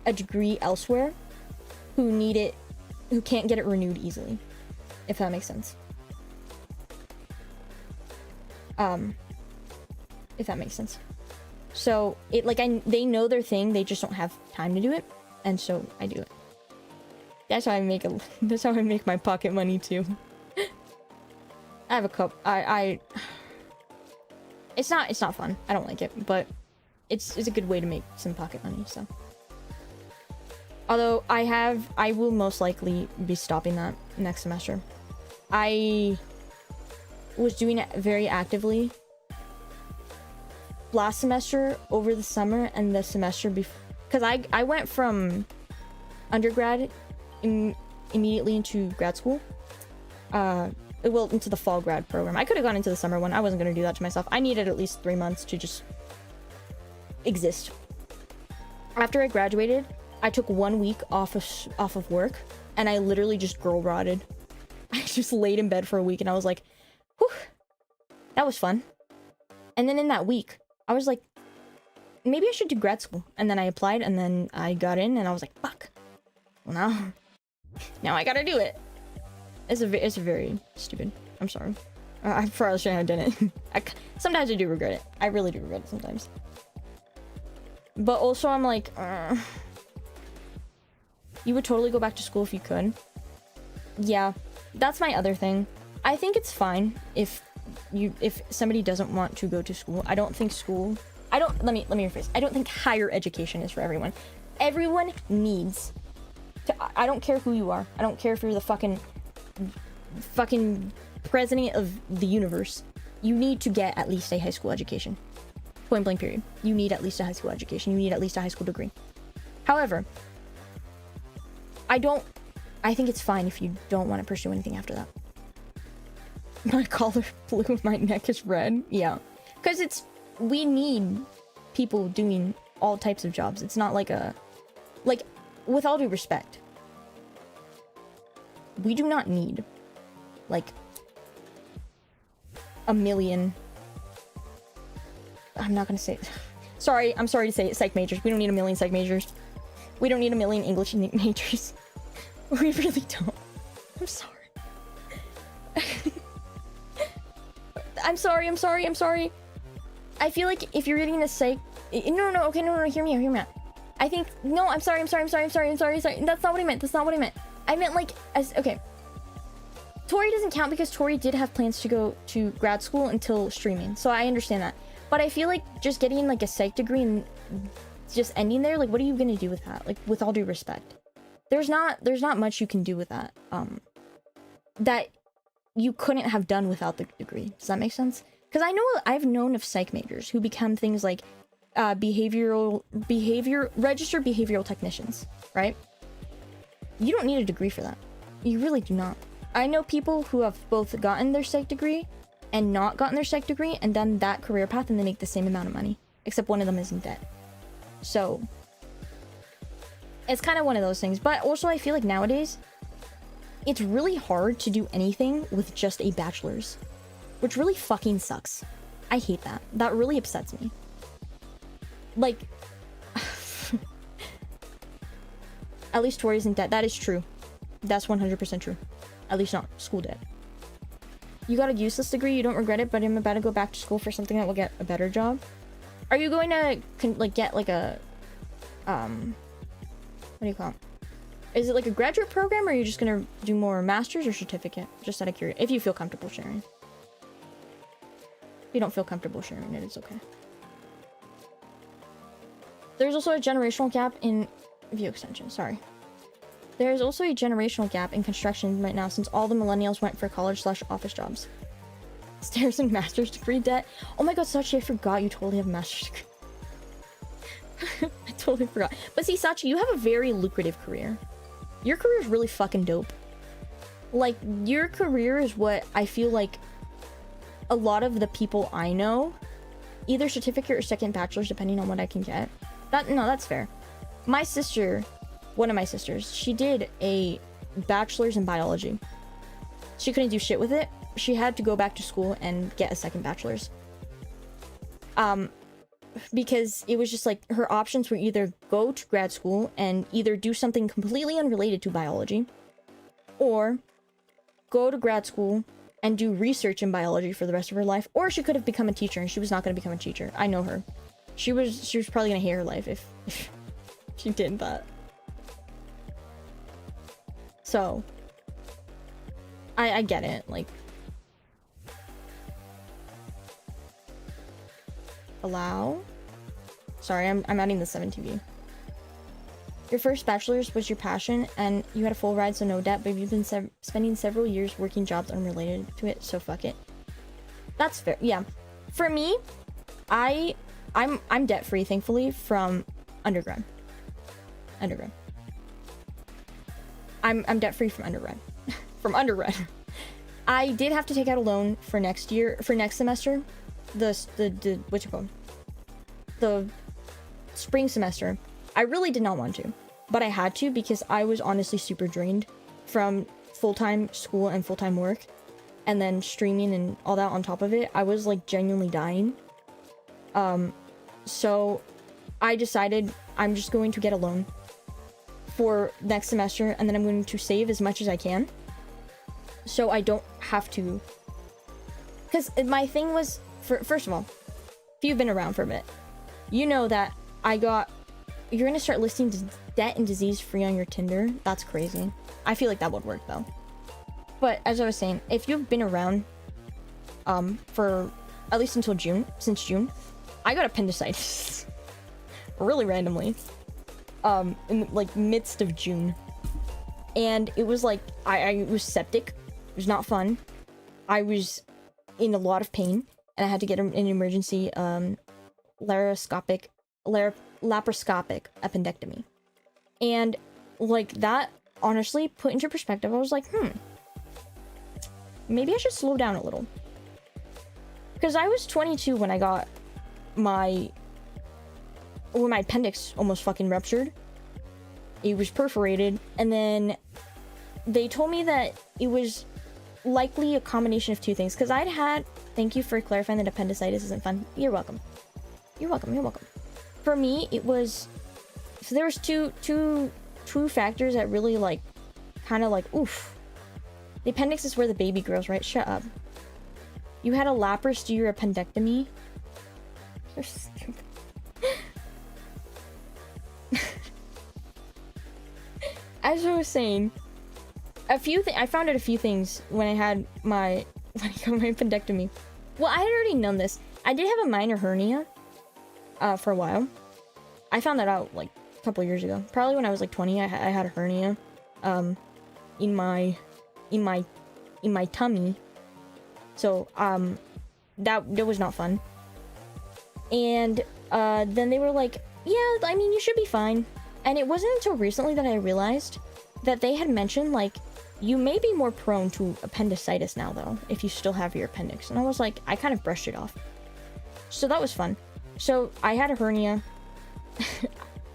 a degree elsewhere, who need it, who can't get it renewed easily, if that makes sense. If that makes sense. So it, like, they know their thing, they just don't have time to do it, and so I do it. That's how I make my pocket money too. I have a cup. It's not fun. I don't like it, but it's a good way to make some pocket money, so. Although I will most likely be stopping that next semester. I was doing it very actively last semester, over the summer, and the semester before, because I went from undergrad immediately into grad school. Well, into the fall grad program. I could have gone into the summer one. I wasn't going to do that to myself. I needed at least 3 months to just exist. After I graduated, I took 1 week off of work, and I literally just girl rotted. I just laid in bed for a week, and I was like, whew, that was fun. And then in that week, I was like, maybe I should do grad school. And then I applied, and then I got in, and I was like, fuck. Well, Now I gotta do it. It's a very stupid. I'm sorry. I probably shouldn't have done it. Sometimes I do regret it. I really do regret it sometimes. But also I'm like, you would totally go back to school if you could. Yeah, that's my other thing. I think it's fine if somebody doesn't want to go to school. I don't think let me rephrase. I don't think higher education is for everyone. Everyone needs to, I don't care who you are. I don't care if you're the fucking president of the universe. You need to get at least a high school education. Point blank period. You need at least a high school education. You need at least a high school degree. However, I think it's fine if you don't want to pursue anything after that. My collar blue, my neck is red. Yeah. Because we need people doing all types of jobs. It's not like with all due respect, we do not need, like, a million. I'm not gonna say it. Sorry, I'm sorry to say it, psych majors. We don't need a million psych majors. We don't need a million English majors. We really don't. I'm sorry. I'm sorry. I feel like if you're getting a psych... No, hear me out. I think... No, I'm sorry. That's not what I meant. I meant, like, okay. Tori doesn't count because Tori did have plans to go to grad school until streaming, so I understand that. But I feel like just getting, like, a psych degree and just ending there, like, what are you gonna do with that? Like, with all due respect. There's not much you can do with that. That you couldn't have done without the degree. Does that make sense? Because I've known of psych majors who become things like registered behavioral technicians, right? You don't need a degree for that. You really do not. I know people who have both gotten their psych degree and not gotten their psych degree and done that career path, and they make the same amount of money, except one of them is in debt. So it's kind of one of those things. But also I feel like nowadays it's really hard to do anything with just a bachelor's, which really fucking sucks. I hate that. That really upsets me. Like, at least Tori's in debt. That is true. That's 100% true. At least not school debt. You got a useless degree, you don't regret it, but I'm about to go back to school for something that will get a better job. Are you going to get like a what do you call it? Is it like a graduate program, or are you just gonna do more master's or certificate? Just out of curiosity, if you feel comfortable sharing. If you don't feel comfortable sharing it, it's okay. There's also a generational gap in view extension. Sorry. There's also a generational gap in construction right now since all the millennials went for college/office jobs. Stairs and master's degree debt. Oh my god, Sachi, I forgot you totally have a master's degree. I totally forgot. But see, Sachi, you have a very lucrative career. Your career is really fucking dope. Like, your career is what I feel like a lot of the people I know, either certificate or second bachelor's, depending on what I can get. No, that's fair. My sister, one of my sisters, she did a bachelor's in biology. She couldn't do shit with it. She had to go back to school and get a second bachelor's. Because it was just like her options were either go to grad school and either do something completely unrelated to biology, or go to grad school and do research in biology for the rest of her life, or she could have become a teacher, and she was not going to become a teacher. I know her. She was probably going to hate her life if she did that. So I get it. Like, allow. Sorry, I'm adding the 7TV. Your first bachelor's was your passion, and you had a full ride, so no debt, but you've been spending several years working jobs unrelated to it, so fuck it. That's fair. Yeah. For me, I'm debt free, thankfully, from undergrad. I'm debt free from undergrad. From undergrad. I did have to take out a loan for next semester. The what's it called? The spring semester. I really did not want to, but I had to because I was honestly super drained from full-time school and full-time work, and then streaming and all that on top of it. I was like genuinely dying. So I decided I'm just going to get a loan for next semester, and then I'm going to save as much as I can. So I don't have to. Because my thing was, first of all, if you've been around for a bit, you know that you're gonna start listing debt and disease free on your Tinder. That's crazy. I feel like that would work though. But as I was saying, if you've been around for at least until since June, I got appendicitis really randomly in like midst of June, and it was like I was septic. It was not fun. I was in a lot of pain, and I had to get an emergency laparoscopic appendectomy. And like that honestly put into perspective, I was like, maybe I should slow down a little. Because I was 22 when I got my appendix almost fucking ruptured. It was perforated, and then they told me that it was likely a combination of two things. Because thank you for clarifying that appendicitis isn't fun. You're welcome. You're welcome. For me, it was, so there was two factors that really like, kind of like, oof. The appendix is where the baby grows, right? Shut up. You had a laparoscopic appendectomy. You're stupid. As I was saying, I found out a few things when I got my appendectomy. Well, I had already known this. I did have a minor hernia for a while. I found that out like a couple years ago. Probably when I was like 20, I had a hernia in my tummy. So that was not fun. And then they were like, yeah, I mean, you should be fine. And it wasn't until recently that I realized that they had mentioned like, you may be more prone to appendicitis now though, if you still have your appendix. And I was like, I kind of brushed it off. So that was fun. So I had a hernia.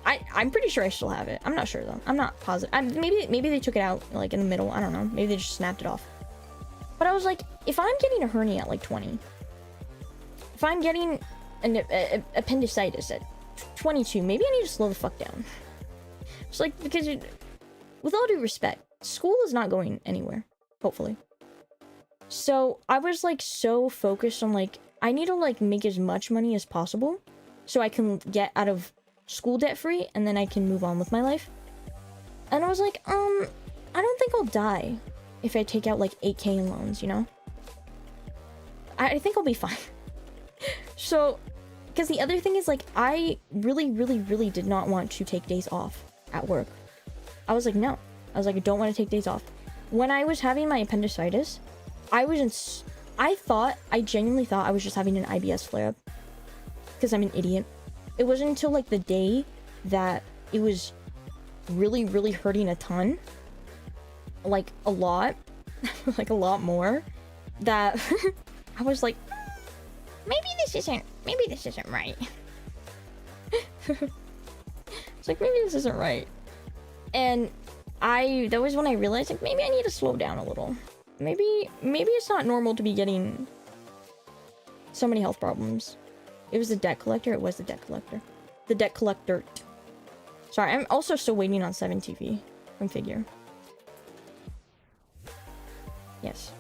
I'm pretty sure I still have it. I'm not sure though. I'm not positive. Maybe they took it out like in the middle. I don't know. Maybe they just snapped it off. But I was like, if I'm getting a hernia at like 20, if I'm getting an appendicitis at 22, maybe I need to slow the fuck down. It's like, because with all due respect, school is not going anywhere, hopefully. So I was like so focused on like, I need to like make as much money as possible so I can get out of school debt free, and then I can move on with my life. And I was like, I don't think I'll die if I take out like 8K in loans, you know? I think I'll be fine. So, because the other thing is like, I really did not want to take days off at work. I was like, no. I was like, I don't want to take days off. When I was having my appendicitis, I genuinely thought I was just having an IBS flare-up. Because I'm an idiot. It wasn't until like the day that it was really hurting a ton. Like a lot. Like a lot more. That I was like, maybe this isn't right. It's like, maybe this isn't right. And that was when I realized like, maybe I need to slow down a little. Maybe it's not normal to be getting so many health problems. It was the debt collector. It was the debt collector. The debt collector. Sorry, I'm also still waiting on 7TV from Figure. Yes.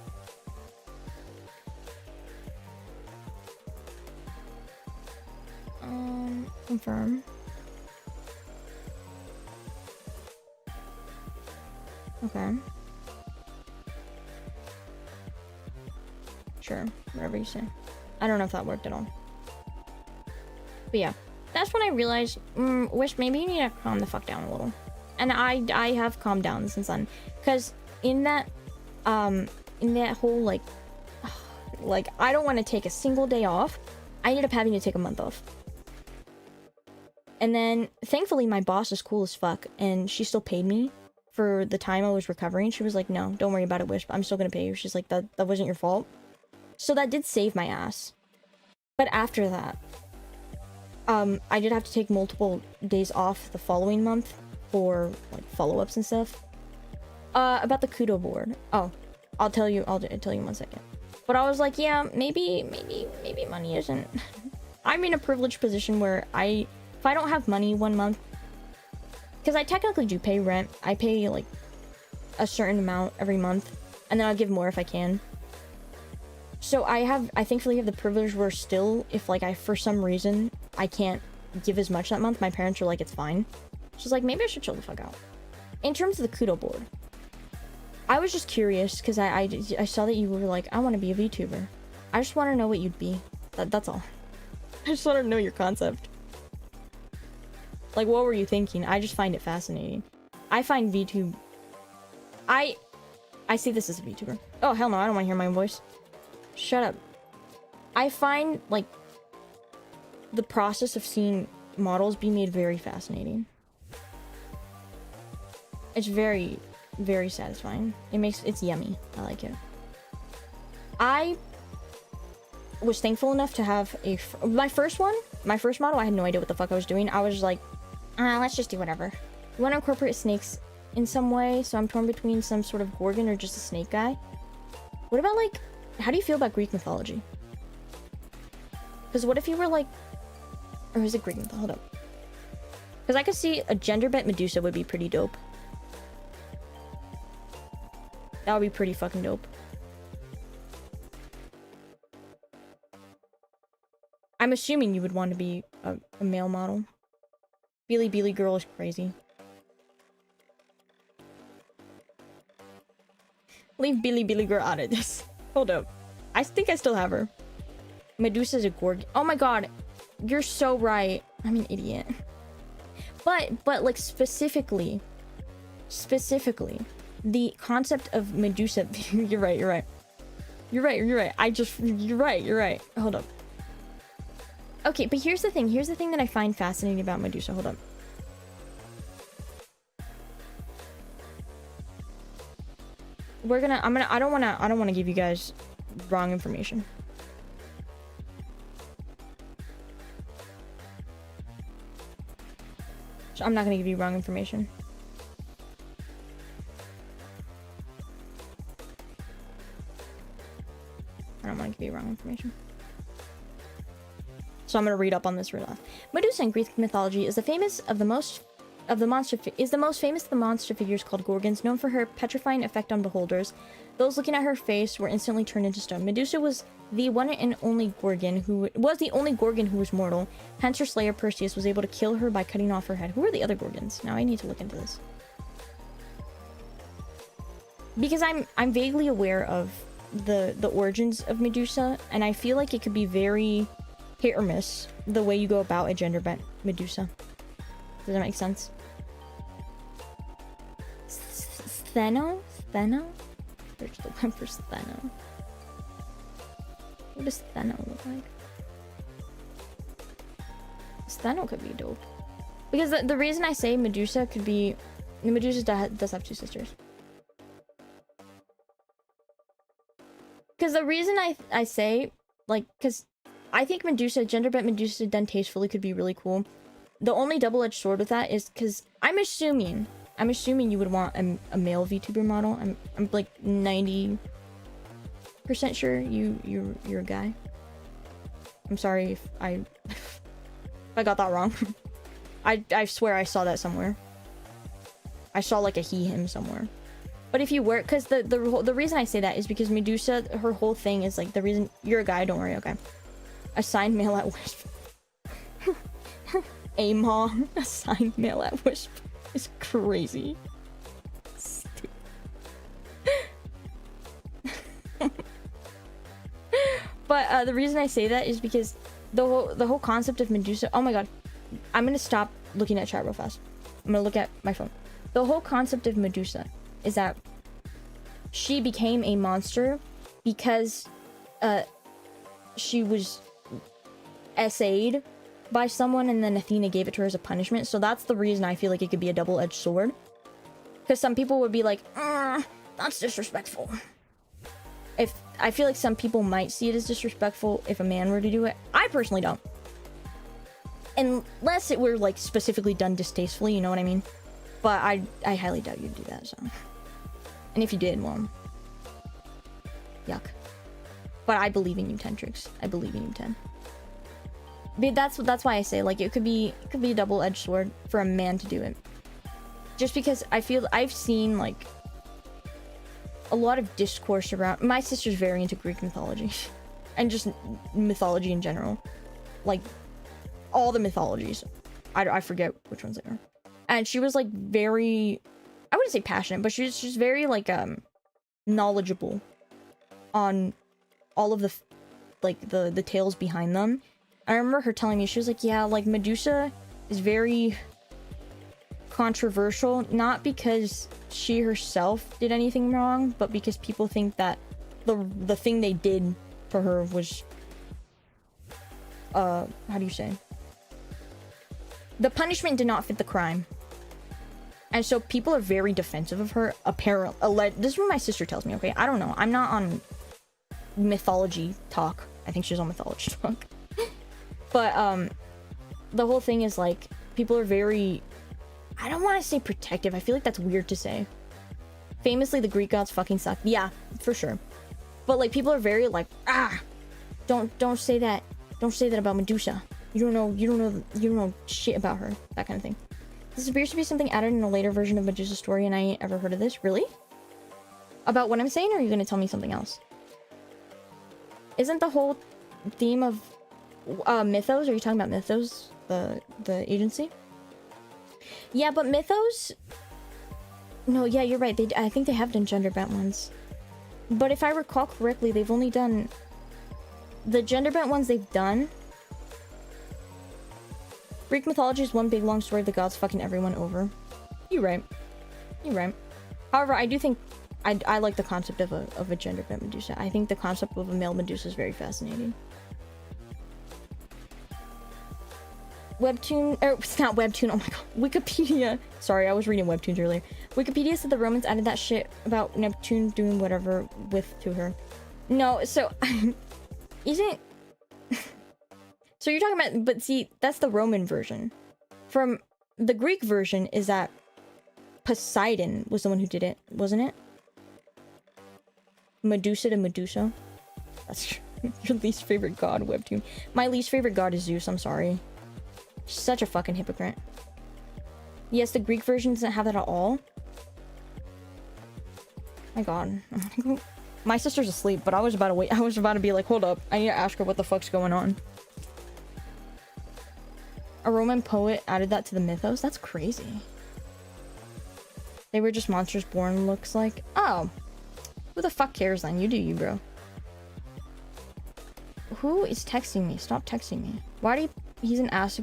Confirm. Okay. Sure, whatever you say. I don't know if that worked at all. But yeah, that's when I realized, Wish, maybe you need to calm the fuck down a little. And I have calmed down since then. Because in that whole, like, I don't want to take a single day off. I ended up having to take a month off. And then, thankfully, my boss is cool as fuck. And she still paid me for the time I was recovering. She was like, no, don't worry about it, Wish. I'm still gonna pay you. She's like, that wasn't your fault. So that did save my ass. But after that, I did have to take multiple days off the following month for like follow-ups and stuff. About the Kudo board. Oh, I'll tell you in 1 second. But I was like, yeah, maybe money isn't. I'm in a privileged position where if I don't have money 1 month, because I technically do pay rent. I pay like a certain amount every month, and then I'll give more if I can. So I thankfully have the privilege where still, if like for some reason I can't give as much that month, my parents are like, it's fine. She's like, maybe I should chill the fuck out. In terms of the Kudo board, I was just curious because I saw that you were like, I want to be a VTuber. I just want to know what you'd be. That's all. I just want to know your concept. Like, what were you thinking? I just find it fascinating. I find VTube... I see this as a VTuber. Oh, hell no, I don't want to hear my own voice. Shut up. I find, like, the process of seeing models be made very fascinating. It's very, very satisfying. It's yummy. I like it. I was thankful enough to have my first model, I had no idea what the fuck I was doing. I was like, let's just do whatever. You want to incorporate snakes in some way, so I'm torn between some sort of gorgon or just a snake guy. What about, like, how do you feel about Greek mythology? Because what if you were like, or is it Greek mythology? Hold up. Because I could see a gender bent Medusa would be pretty dope. That would be pretty fucking dope. I'm assuming you would want to be a male model. Billy girl is crazy. Leave Billy girl out of this. Hold up. I think I still have her. Medusa's a gorgon. Oh my god. You're so right. I'm an idiot. But like specifically, the concept of Medusa. You're right. You're right. You're right. Hold up. Okay, but here's the thing that I find fascinating about Medusa. Hold up. I don't wanna give you guys wrong information. So I'm not gonna give you wrong information. I don't want to give you wrong information. So I'm gonna read up on this real fast. Medusa in Greek mythology is the most famous of the monster figures called gorgons, known for her petrifying effect on beholders. Those looking at her face were instantly turned into stone. Medusa was the only gorgon who was mortal. Hence her slayer Perseus was able to kill her by cutting off her head. Who are the other gorgons? Now I need to look into this. Because I'm vaguely aware of the origins of Medusa, and I feel like it could be very hit or miss the way you go about a gender bent Medusa. Does that make sense? Stheno? Search the web for Stheno. What does Stheno look like? Stheno could be dope. Because the reason I say Medusa could be... Medusa does have two sisters. Because the reason I say... Like, because I think Medusa, gender bent Medusa done tastefully could be really cool. The only double-edged sword with that is because I'm assuming you would want a male VTuber model. I'm like 90% sure you're a guy. I'm sorry if I got that wrong. I swear I saw that somewhere. I saw like a he/him somewhere. But if you were, because the reason I say that is because Medusa, her whole thing is like, the reason you're a guy, don't worry, okay. Assigned male at Wisp. Amon, assigned male at Wisp is crazy. Stupid. But the reason I say that is because the whole concept of Medusa. Oh my god, I'm gonna stop looking at chat real fast. I'm gonna look at my phone. The whole concept of Medusa is that she became a monster because she was essayed by someone, and then Athena gave it to her as a punishment. So that's the reason I feel like it could be a double-edged sword. Because some people would be like, that's disrespectful. If I feel like some people might see it as disrespectful if a man were to do it. I personally don't. Unless it were like specifically done distastefully, you know what I mean? But I highly doubt you'd do that, so. And if you did, well, yuck. But I believe in you, Tentrix. I believe in you, Ten. But that's why I say, like, it could be a double-edged sword for a man to do it. Just because I feel I've seen like a lot of discourse around. My sister's very into Greek mythology and just mythology in general, like all the mythologies. I forget which ones they are. And she was like very, I wouldn't say passionate, but she's just very like knowledgeable on all of the the tales behind them. I remember her telling me, she was like, yeah, like Medusa is very controversial, not because she herself did anything wrong, but because people think that the thing they did for her was how do you say, the punishment did not fit the crime. And so people are very defensive of her. Apparently, this is what my sister tells me, okay? I don't know. I'm not on mythology talk. I think she's on mythology talk. But the whole thing is like, people are very, I don't want to say protective. I feel like that's weird to say. Famously, the Greek gods fucking suck. Yeah, for sure. But like, people are very like, don't say that. Don't say that about Medusa. You don't know shit about her. That kind of thing. This appears to be something added in a later version of Medusa's story, and I ain't ever heard of this. Really? About what I'm saying, or are you gonna tell me something else? Isn't the whole theme of Mythos? Are you talking about Mythos, the agency? Yeah, but Mythos. No, yeah, you're right. I think they have done gender-bent ones, but if I recall correctly, they've only done the gender-bent ones they've done. Greek mythology is one big long story of the gods fucking everyone over. You're right. You're right. However, I do think I like the concept of a gender-bent Medusa. I think the concept of a male Medusa is very fascinating. Webtoon, or it's not Webtoon, oh my god, Wikipedia. Sorry, I was reading Webtoons earlier. Wikipedia said the Romans added that shit about Neptune doing whatever with to her. No, so, isn't... So you're talking about, but see, that's the Roman version. From the Greek version is that Poseidon was the one who did it, wasn't it? Medusa to Medusa. That's your least favorite god, Webtoon. My least favorite god is Zeus, I'm sorry. Such a fucking hypocrite. Yes, the Greek version doesn't have that at all. My god. My sister's asleep, but I was about to wait. I was about to be like, hold up. I need to ask her what the fuck's going on. A Roman poet added that to the mythos? That's crazy. They were just monsters born, looks like. Oh. Who the fuck cares then? You do you, bro. Who is texting me? Stop texting me. Why do you... He's an ass.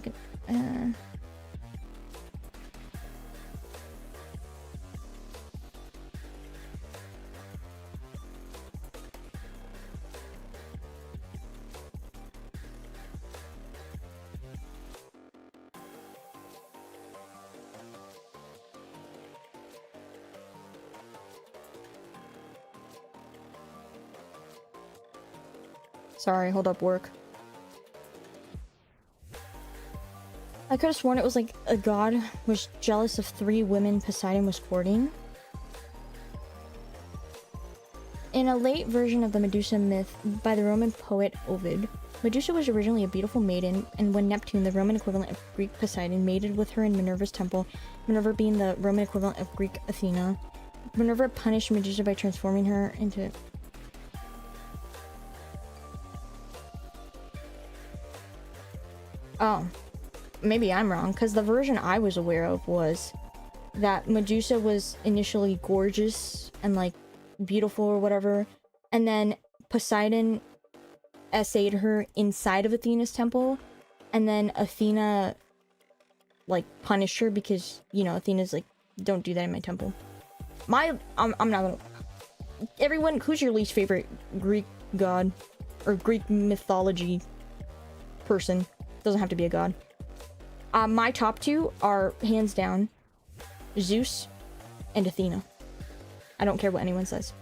Sorry, hold up, work. I could have sworn it was like a god was jealous of 3 women Poseidon was courting. In a late version of the Medusa myth by the Roman poet Ovid, Medusa was originally a beautiful maiden, and when Neptune, the Roman equivalent of Greek Poseidon, mated with her in Minerva's temple, Minerva being the Roman equivalent of Greek Athena, Minerva punished Medusa by transforming her into... Oh. Maybe I'm wrong, because the version I was aware of was that Medusa was initially gorgeous and like beautiful or whatever, and then Poseidon essayed her inside of Athena's temple, and then Athena like punished her because, you know, Athena's like, don't do that in my temple. I'm not gonna... Everyone, who's your least favorite Greek god or Greek mythology person? Doesn't have to be a god. My top 2 are, hands down, Zeus and Athena. I don't care what anyone says.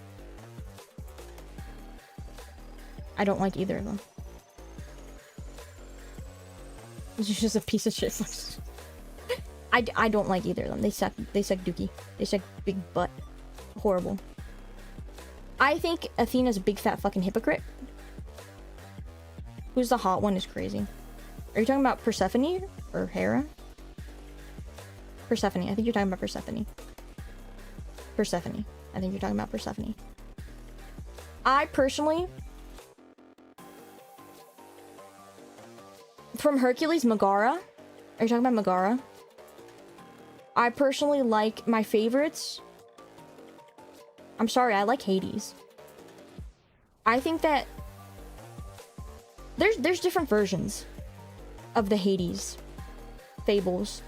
I don't like either of them. Zeus is a piece of shit. I don't like either of them. They suck dookie. They suck big butt. Horrible. I think Athena's a big fat fucking hypocrite. Who's the hot one is crazy. Are you talking about Persephone or Hera? Persephone. I think you're talking about Persephone. Persephone. I think you're talking about Persephone. I personally... From Hercules, Megara. Are you talking about Megara? I personally like my favorites. I'm sorry, I like Hades. I think that there's different versions of the Hades fables.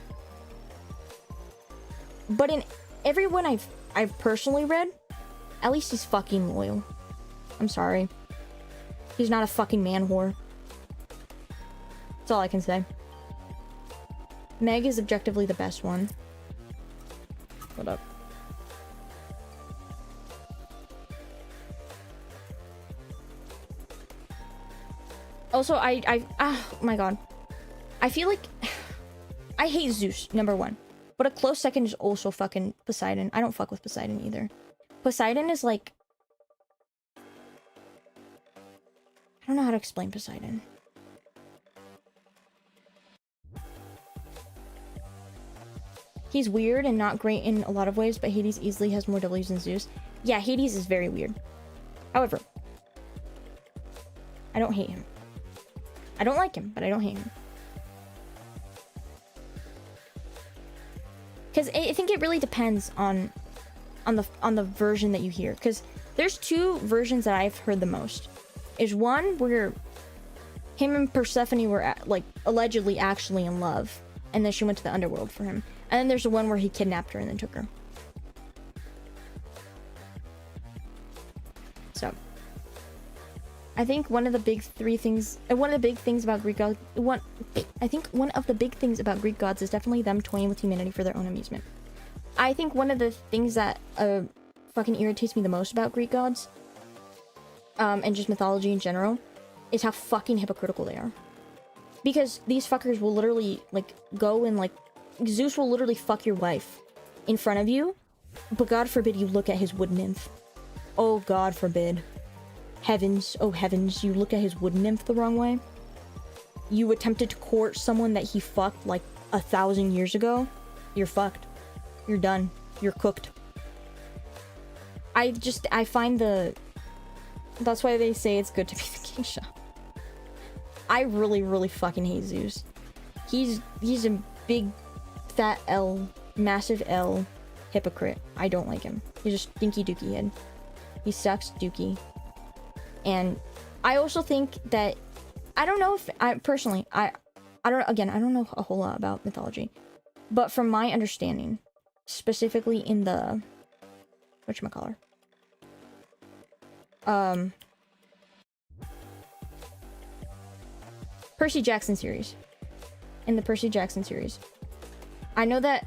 But in everyone I've personally read, at least he's fucking loyal. I'm sorry. He's not a fucking man whore. That's all I can say. Meg is objectively the best one. Hold up. Also, oh my god. I feel like I hate Zeus, number one. But a close second is also fucking Poseidon. I don't fuck with Poseidon either. Poseidon is like... I don't know how to explain Poseidon. He's weird and not great in a lot of ways, but Hades easily has more W's than Zeus. Yeah, Hades is very weird. However, I don't hate him. I don't like him, but I don't hate him. Because I think it really depends on the version that you hear. Because there's two versions that I've heard the most. Is one where him and Persephone were like allegedly actually in love, and then she went to the underworld for him. And then there's the one where he kidnapped her and then took her. So, I think one of the big things about Greek gods, I think one of the big things about Greek gods is definitely them toying with humanity for their own amusement. I think one of the things that fucking irritates me the most about Greek gods, and just mythology in general, is how fucking hypocritical they are. Because these fuckers will literally, like, go and, like, Zeus will literally fuck your wife in front of you, but God forbid you look at his wood nymph. Oh, God forbid. Heavens, oh heavens, you look at his wood nymph the wrong way. You attempted to court someone that he fucked, like, 1,000 years ago. You're fucked. You're done. You're cooked. I find that's why they say it's good to be the king shot. I really, really fucking hate Zeus. He's a big, fat L, massive L hypocrite. I don't like him. He's just stinky dookie head. He sucks dookie. And I also think that, I don't know if, I don't know a whole lot about mythology. But from my understanding, specifically in the, whatchamacallit? Percy Jackson series. In the Percy Jackson series. I know that,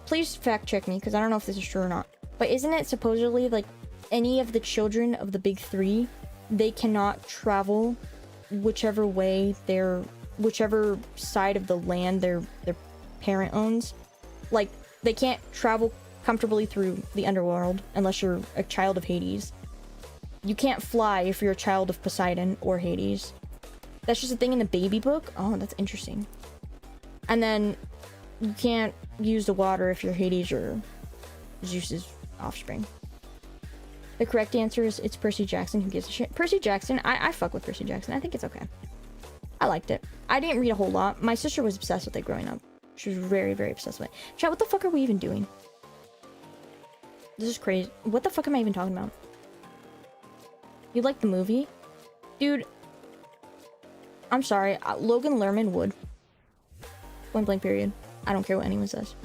please fact check me, because I don't know if this is true or not. But isn't it supposedly, like, any of the children of the big three, they cannot travel whichever side of the land their parent owns? Like, they can't travel comfortably through the underworld unless you're a child of Hades. You can't fly if you're a child of Poseidon or Hades. That's just a thing in the baby book? Oh, that's interesting. And then you can't use the water if you're Hades or Zeus's offspring. The correct answer is it's Percy Jackson. Who gives a shit? Percy Jackson, I fuck with Percy Jackson. I think it's okay. I liked it. I didn't read a whole lot. My sister was obsessed with it growing up. She was very, very obsessed with it. Chat, what the fuck are we even doing? This is crazy. What the fuck am I even talking about? You like the movie? Dude, I'm sorry. Logan Lerman would. Point blank period. I don't care what anyone says.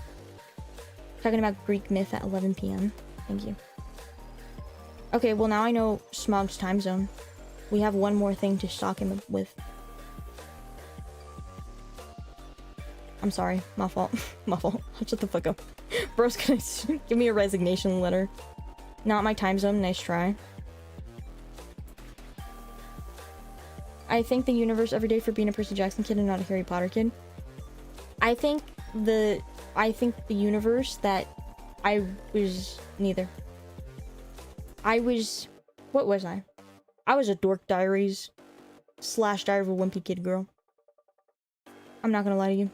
Talking about Greek myth at 11 p.m. Thank you. Okay, well now I know Smog's time zone. We have one more thing to stalk him with. I'm sorry. My fault. My fault. Shut the fuck up. Bro's gonna give me a resignation letter. Not my time zone. Nice try. I thank the universe every day for being a Percy Jackson kid and not a Harry Potter kid. I think the universe that I was neither. What was I? I was a Dork Diaries / Diary of a Wimpy Kid Girl. I'm not gonna lie to you.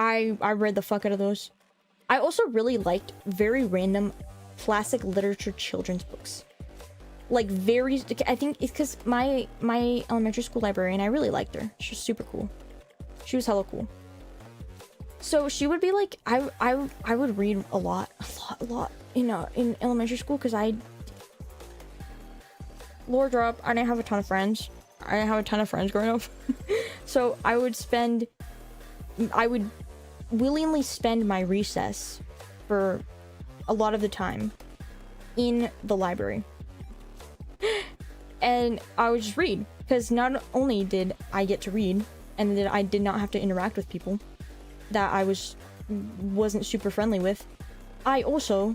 I read the fuck out of those. I also really liked very random classic literature children's books. Like very, I think it's because my elementary school librarian, I really liked her. She was super cool. She was hella cool. So she would be like, I would read a lot, in elementary school because lore drop, I didn't have a ton of friends. I didn't have a ton of friends growing up. So I would willingly spend my recess for a lot of the time in the library. And I would just read, because not only did I get to read, and that I did not have to interact with people that I wasn't super friendly with, I also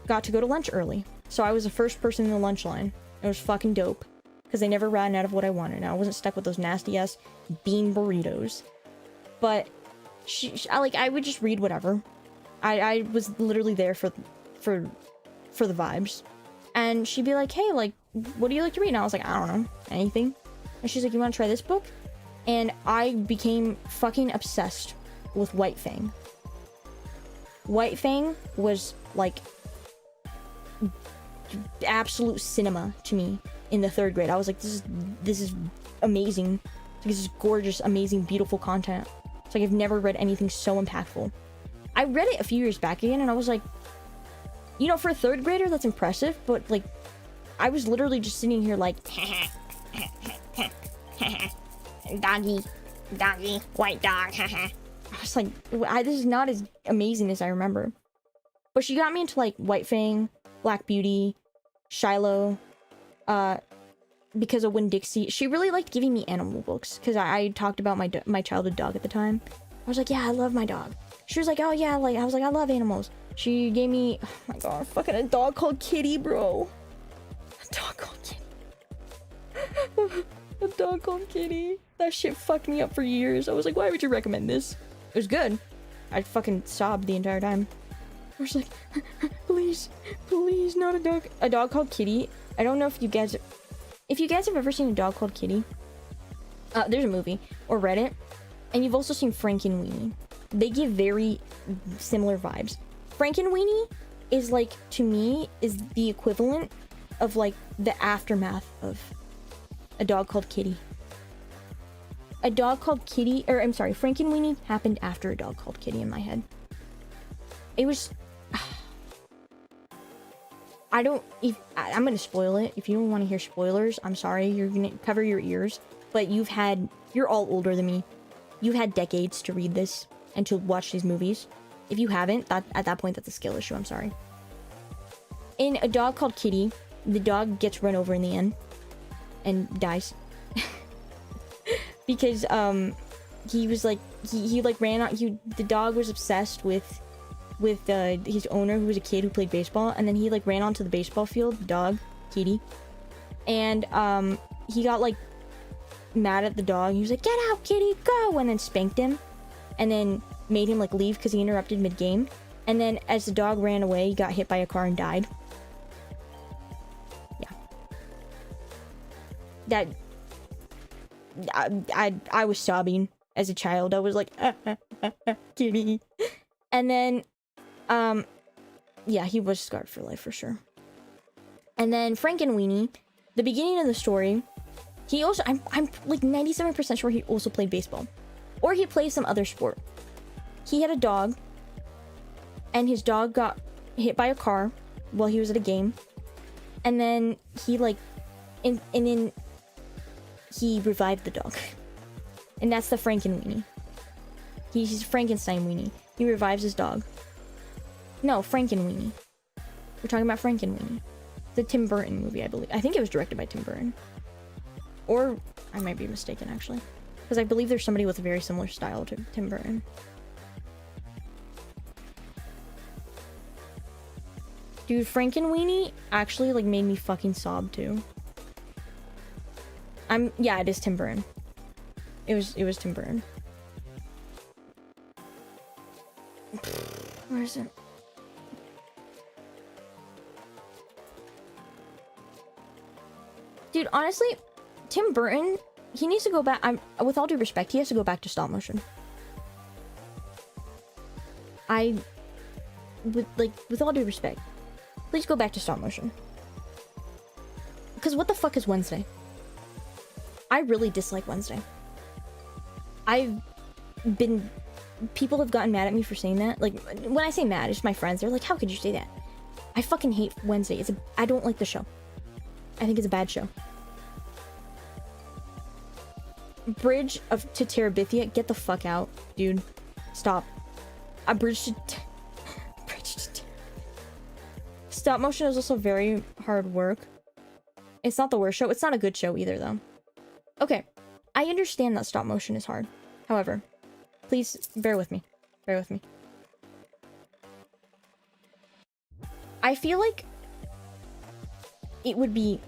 got to go to lunch early. So I was the first person in the lunch line. It was fucking dope, because they never ran out of what I wanted. I wasn't stuck with those nasty ass bean burritos. But I would just read whatever. I was literally there for the vibes. And she'd be like, hey, like, what do you like to read? And I was like, I don't know, anything. And she's like, you want to try this book? And I became fucking obsessed with White Fang. White Fang was like absolute cinema to me in the 3rd grade. I was like, this is amazing. This is gorgeous, amazing, beautiful content. It's like I've never read anything so impactful. I read it a few years back again, and I was like, you know, for a 3rd grader, that's impressive, but like, I was literally just sitting here like, doggy, white dog. I was like, this is not as amazing as I remember. But she got me into like White Fang, Black Beauty, Shiloh, because of Winn-Dixie. She really liked giving me animal books, because I talked about my childhood dog at the time. I was like, yeah, I love my dog. She was like, oh yeah, like, I was like, I love animals. She gave me, oh my god, fucking a dog called Kitty, bro. A dog called Kitty. A dog called Kitty. That shit fucked me up for years. I was like, why would you recommend this? It was good. I fucking sobbed the entire time. I was like, please, please, not a dog. A dog called Kitty. I don't know if you guys have ever seen a dog called Kitty. There's a movie, or read it. And you've also seen Frankenweenie. They give very similar vibes. Frankenweenie is like, to me, is the equivalent of like the aftermath of A Dog Called Kitty. A Dog Called Kitty, or I'm sorry, Frankenweenie happened after A Dog Called Kitty in my head. It was, I'm gonna spoil it. If you don't want to hear spoilers, I'm sorry, you're gonna cover your ears. But you're all older than me. You've had decades to read this and to watch these movies. If you haven't, at that point, that's a skill issue, I'm sorry. In A Dog Called Kitty, the dog gets run over in the end and dies. Because, he was like, he like ran out, the dog was obsessed with his owner, who was a kid who played baseball, and then he like ran onto the baseball field, the dog, Kitty, and, he got like mad at the dog. He was like, get out, Kitty, go, and then spanked him, and then made him like leave because he interrupted mid-game. And then as the dog ran away, he got hit by a car and died. Yeah. I was sobbing as a child. I was like, Kitty. And then, yeah, he was scarred for life for sure. And then Frankenweenie, the beginning of the story, he also, I'm like 97% sure he also played baseball. Or he played some other sport. He had a dog, and his dog got hit by a car while he was at a game. And then he like, and then he revived the dog. And that's the Frankenweenie. He's Frankenstein weenie. He revives his dog. No, Frankenweenie. We're talking about Frankenweenie. The Tim Burton movie, I believe. I think it was directed by Tim Burton. Or, I might be mistaken, actually. Because I believe there's somebody with a very similar style to Tim Burton. Dude, Frankenweenie actually, like, made me fucking sob, too. Yeah, it is Tim Burton. It was Tim Burton. Where is it? Dude, honestly, Tim Burton, he needs to go back. With all due respect, he has to go back to stop motion. with all due respect, please go back to stop motion. Because what the fuck is Wednesday? I really dislike Wednesday. People have gotten mad at me for saying that. Like, when I say mad, it's my friends. They're like, how could you say that? I fucking hate Wednesday. I don't like the show. I think it's a bad show. Bridge to Terabithia, get the fuck out, dude. Stop. Bridge to Stop motion is also very hard work. It's not the worst show. It's not a good show either, though. Okay, I understand that stop motion is hard. However, please bear with me. Bear with me. I feel like it would be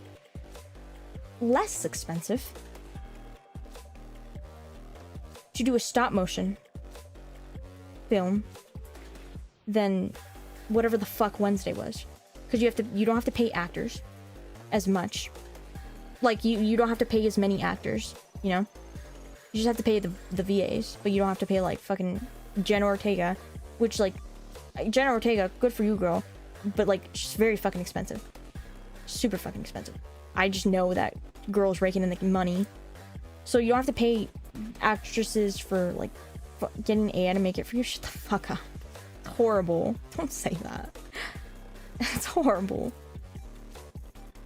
less expensive to do a stop motion film than whatever the fuck Wednesday was, because you don't have to pay actors as much. Like, you don't have to pay as many actors, you know? You just have to pay the VAs, but you don't have to pay, like, fucking Jenna Ortega, which, like, Jenna Ortega, good for you, girl, but, like, she's very fucking expensive. Super fucking expensive. I just know that girl's raking in the money. So you don't have to pay actresses for, like, getting AI to make it for you. Shut the fuck up. It's horrible. Don't say that. It's horrible.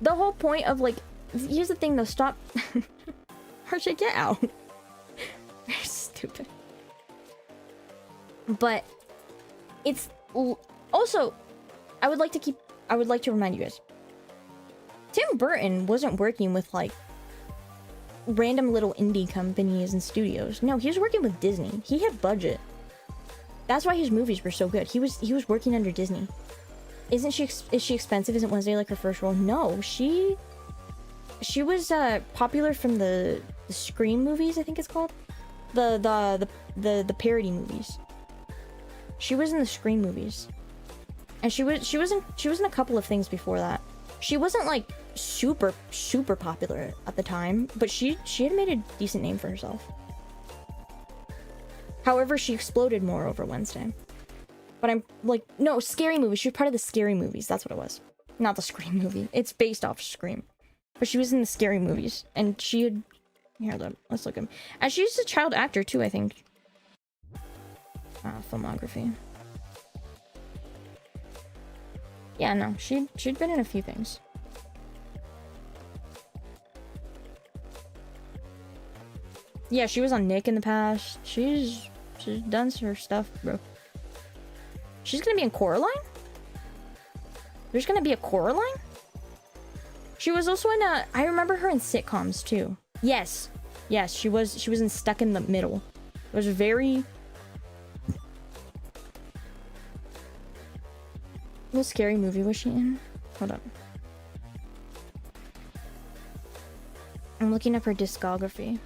The whole point of, like, here's the thing though, stop. RJ, get out. You're stupid. But it's also, I would like to remind you guys, Tim Burton wasn't working with, like, random little indie companies and studios. No, he was working with Disney. He had budget. That's why his movies were so good. He was working under Disney. Is she expensive? Isn't Wednesday like her first role? No, she was popular from the Scream movies, I think it's called. The parody movies. She was in the Scream movies. And she was in a couple of things before that. She wasn't, like, super popular at the time, but she had made a decent name for herself. However, she exploded more over Wednesday. But I'm like, no, Scary Movies. She was part of the Scary Movies. That's what it was. Not the Scream movie. It's based off Scream. But she was in the Scary Movies. And she had... Here, let's look at him. And she's a child actor, too, I think. Filmography. Yeah, no. She'd been in a few things. Yeah, she was on Nick in the past. She's done her stuff, bro. She's gonna be in Coraline? There's gonna be a Coraline? She was also in I remember her in sitcoms too. Yes, she was in Stuck in the Middle. It was very... What scary movie was she in? Hold up. I'm looking up her discography.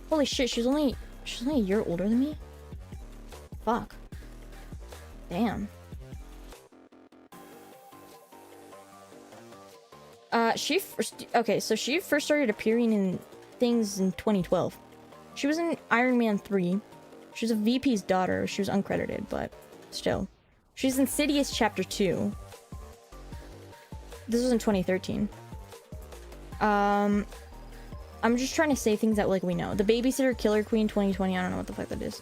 Holy shit, she's only a year older than me? Fuck. Damn. She first started appearing in things in 2012. She was in Iron Man 3. She was a VP's daughter. She was uncredited, but still. She's in Insidious Chapter 2. This was in 2013. I'm just trying to say things that, like, we know. The Babysitter Killer Queen 2020. I don't know what the fuck that is.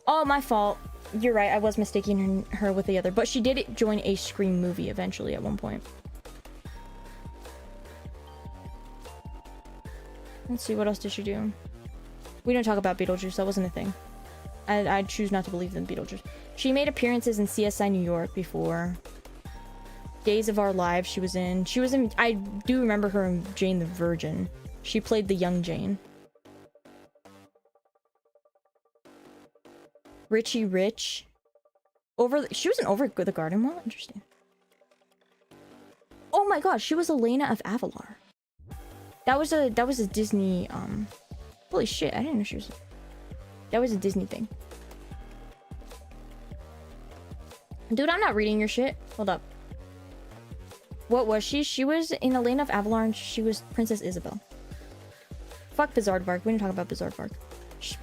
Oh, my fault. You're right. I was mistaking her with the other. But she did join a Scream movie eventually at one point. Let's see. What else did she do? We don't talk about Beetlejuice. That wasn't a thing. I choose not to believe in Beetlejuice. She made appearances in CSI New York before. Days of Our Lives she was in. I do remember her in Jane the Virgin. She played the young Jane. Richie Rich. She was in Over the Garden Wall? Interesting. Oh my god, she was Elena of Avalar. That was a Disney, holy shit, I didn't know she was... That was a Disney thing. Dude, I'm not reading your shit. Hold up. What was she? She was in Elena of Avalar and she was Princess Isabel. Fuck Bizaardvark. We didn't talk about Bizaardvark.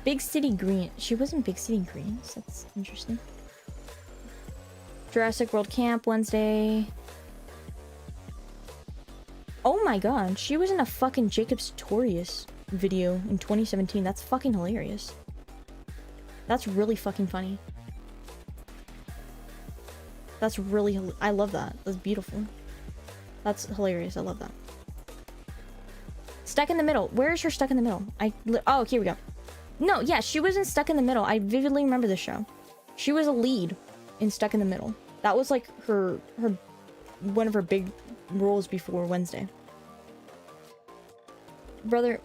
Big City Green. She was in Big City Greens. That's interesting. Jurassic World Camp Wednesday. Oh my god, she was in a fucking Jacob's Tutorials video in 2017. That's fucking hilarious. That's really fucking funny. That's really, I love that. That's beautiful. That's hilarious. I love that. Stuck in the Middle. Where is her Stuck in the Middle? Oh, here we go. No, yeah, she was in Stuck in the Middle. I vividly remember this show. She was a lead in Stuck in the Middle. That was like one of her big roles before Wednesday. Brother.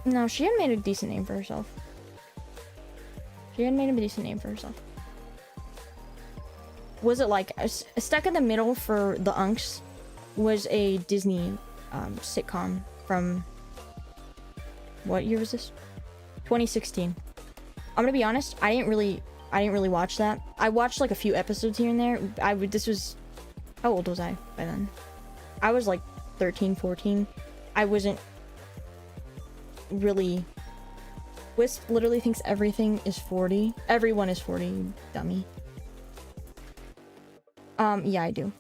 No, she had made a decent name for herself. She had made a decent name for herself. Was it like Stuck in the Middle for the Unks? Was a Disney sitcom from what year was this? 2016. I'm gonna be honest, I didn't really watch that. I watched like a few episodes here and there. This was, how old was I by then? I was like 13, 14. I wasn't really. Wisp literally thinks everything is 40. Everyone is 40, you dummy. Yeah, I do.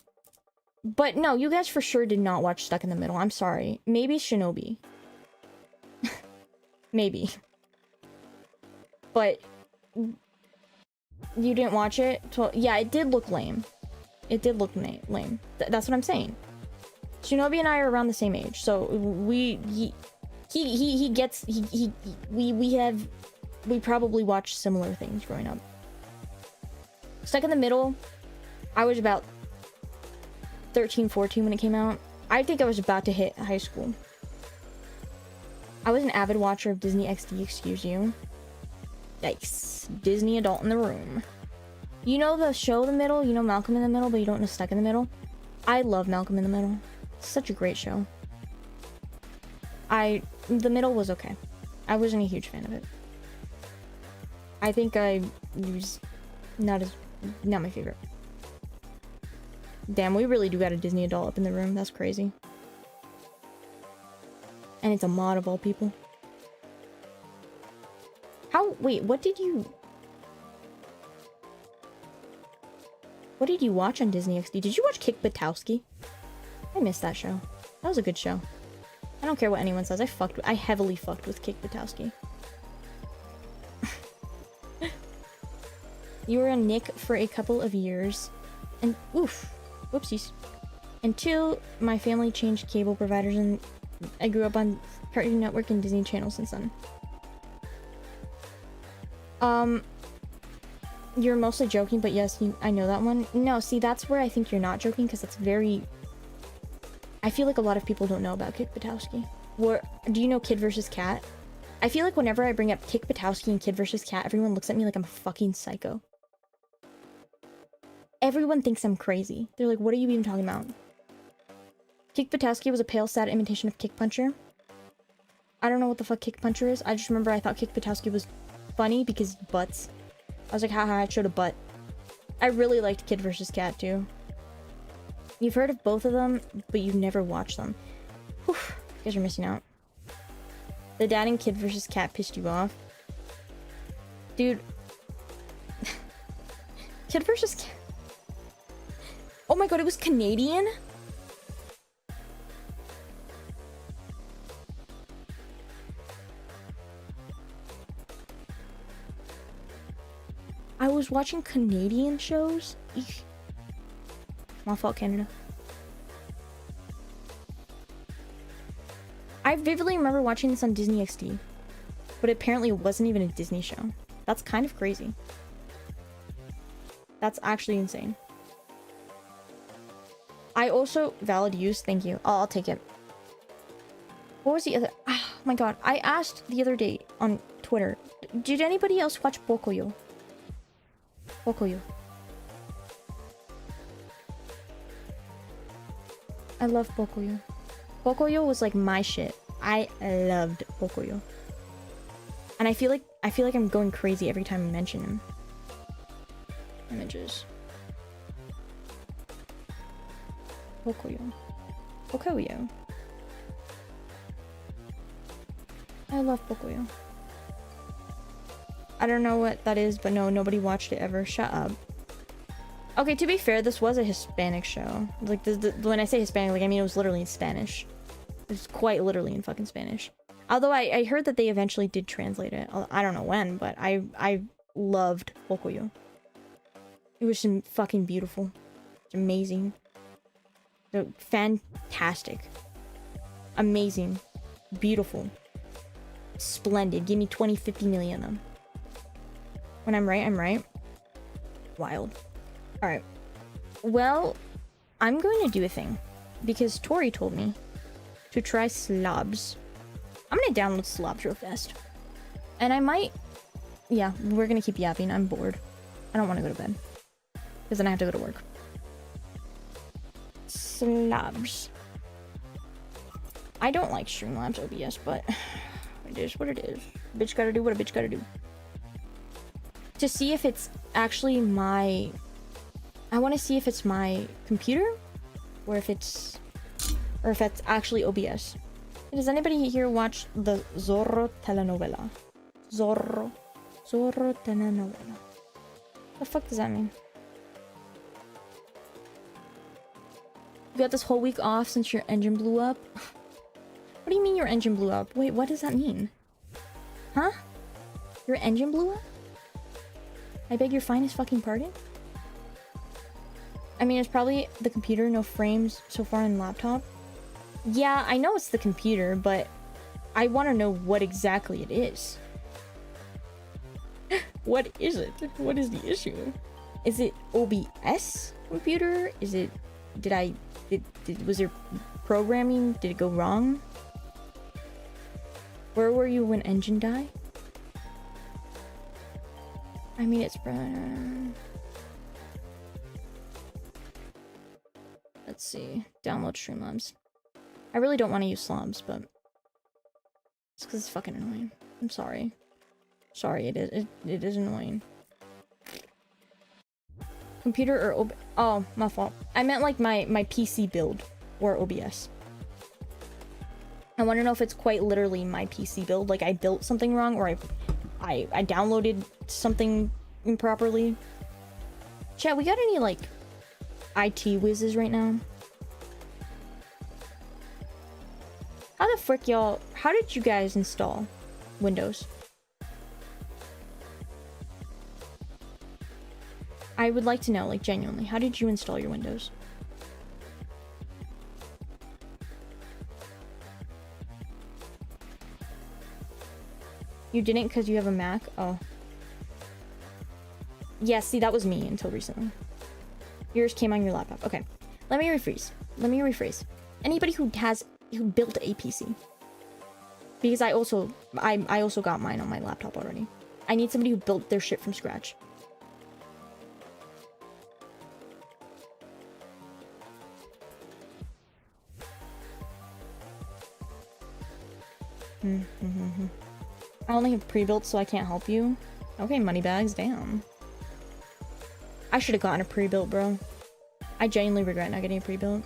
But no, you guys for sure did not watch Stuck in the Middle. I'm sorry. Maybe Shinobi. Maybe. But you didn't watch it? So, yeah, it did look lame. It did look lame. That's what I'm saying. Shinobi and I are around the same age, so we probably watched similar things growing up. Stuck in the Middle, I was about 13, 14 when it came out. I think I was about to hit high school. I was an avid watcher of Disney XD, excuse you. Yikes. Disney adult in the room. You know the show The Middle? You know Malcolm in the Middle, but you don't know Stuck in the Middle? I love Malcolm in the Middle. It's such a great show. The Middle was okay. I wasn't a huge fan of it. I think I was not my favorite. Damn, we really do got a Disney adult up in the room. That's crazy. And it's a mod of all people. Wait, what did you watch on Disney XD? Did you watch Kick Buttowski? I missed that show. That was a good show. I don't care what anyone says. I heavily fucked with Kick Buttowski. You were a Nick for a couple of years. And whoopsies. Until my family changed cable providers and I grew up on Cartoon Network and Disney Channel since then. You're mostly joking, but yes, I know that one. No, see, that's where I think you're not joking, because it's very... I feel like a lot of people don't know about Kick Buttowski. Do you know Kid vs. Cat? I feel like whenever I bring up Kick Buttowski and Kid vs. Cat, everyone looks at me like I'm a fucking psycho. Everyone thinks I'm crazy. They're like, what are you even talking about? Kick Buttowski was a pale, sad imitation of Kick Puncher. I don't know what the fuck Kick Puncher is. I just remember I thought Kick Buttowski was funny because butts. I was like, haha, I showed a butt. I really liked Kid vs. Cat too. You've heard of both of them, but you've never watched them. Whew, you guys are missing out. The dad in Kid vs. Cat pissed you off. Dude. Kid vs. Cat. Oh my god, it was Canadian? I was watching Canadian shows? Eesh. My fault, Canada. I vividly remember watching this on Disney XD, but apparently it wasn't even a Disney show. That's kind of crazy. That's actually insane. I also valid use, thank you. I'll take it. What was the other? Oh my god, I asked the other day on Twitter, did anybody else watch Bokoyo? Bokoyo. I love Bokoyo. Bokoyo was like my shit. I loved Bokoyo. And I feel like I'm going crazy every time I mention him. Images. Bokoyo. Bokoyo. I love Pocoyo. I don't know what that is, but no, nobody watched it ever. Shut up. Okay, to be fair, this was a Hispanic show. Like, when I say Hispanic, like, I mean it was literally in Spanish. It's quite literally in fucking Spanish. Although I heard that they eventually did translate it. I don't know when, but I loved Pocoyo. It was fucking beautiful. It's amazing. So fantastic. Amazing. Beautiful. Splendid. Give me 20, 50 million of them. When I'm right, I'm right. Wild. Alright. Well, I'm going to do a thing. Because Tori told me to try slobs. I'm gonna download slobs real fast. And I might... Yeah, we're gonna keep yapping. I'm bored. I don't want to go to bed. Because then I have to go to work. Slobs. I don't like Streamlabs OBS, but it is what it is. Bitch gotta do what a bitch gotta do. To see if it's actually my... I want to see if it's my computer, or if it's actually OBS. Does anybody here watch the Zorro telenovela? Zorro telenovela. The fuck does that mean? You got this whole week off since your engine blew up? What do you mean your engine blew up? Wait, what does that mean? Huh? Your engine blew up? I beg your finest fucking pardon? I mean, it's probably the computer, no frames so far in the laptop. Yeah, I know it's the computer, but I want to know what exactly it is. What is it? What is the issue? Is it OBS computer? Is it... was there programming? Did it go wrong? Where were you when engine died? I mean, it's... Let's see. Download Streamlabs. I really don't want to use slobs, but... It's because it's fucking annoying. I'm sorry. Sorry, it is annoying. Computer or OBS? Oh, my fault. I meant like my PC build or OBS. I want to know if it's quite literally my PC build. Like I built something wrong, or I downloaded something improperly. Chat, we got any like IT whizzes right now? How the frick y'all? How did you guys install Windows? I would like to know, like, genuinely, how did you install your Windows? You didn't because you have a Mac? Oh. Yeah, see, that was me until recently. Yours came on your laptop. Okay. Let me rephrase. Anybody who built a PC. Because I also got mine on my laptop already. I need somebody who built their shit from scratch. I only have pre-built, so I can't help you. Okay, moneybags, damn. I should have gotten a pre-built, bro. I genuinely regret not getting a pre-built.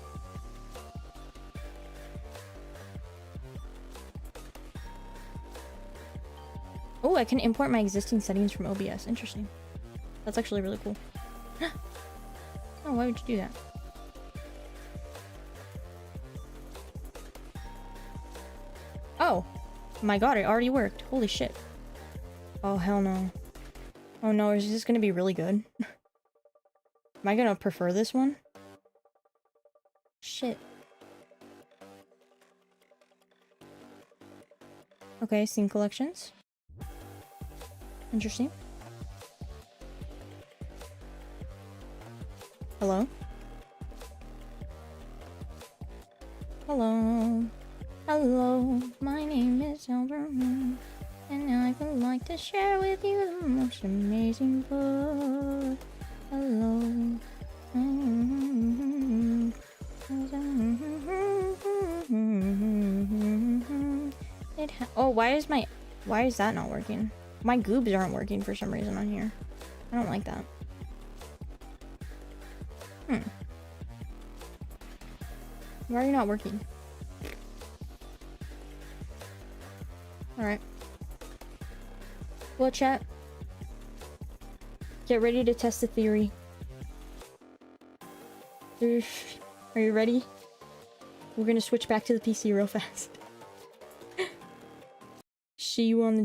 Oh, I can import my existing settings from OBS. Interesting. That's actually really cool. Oh, why would you do that? Oh. My god, it already worked. Holy shit. Oh, hell no. Oh no, is this gonna be really good? Am I gonna prefer this one? Shit. Okay, scene collections. Interesting. Hello? Hello? Hello, my name is Albert, and I would like to share with you the most amazing book. Hello. Oh, why is that not working? My goobs aren't working for some reason on here. I don't like that. Why are you not working? Alright. Well, chat. Get ready to test the theory. Are you ready? We're gonna switch back to the PC real fast. See you on the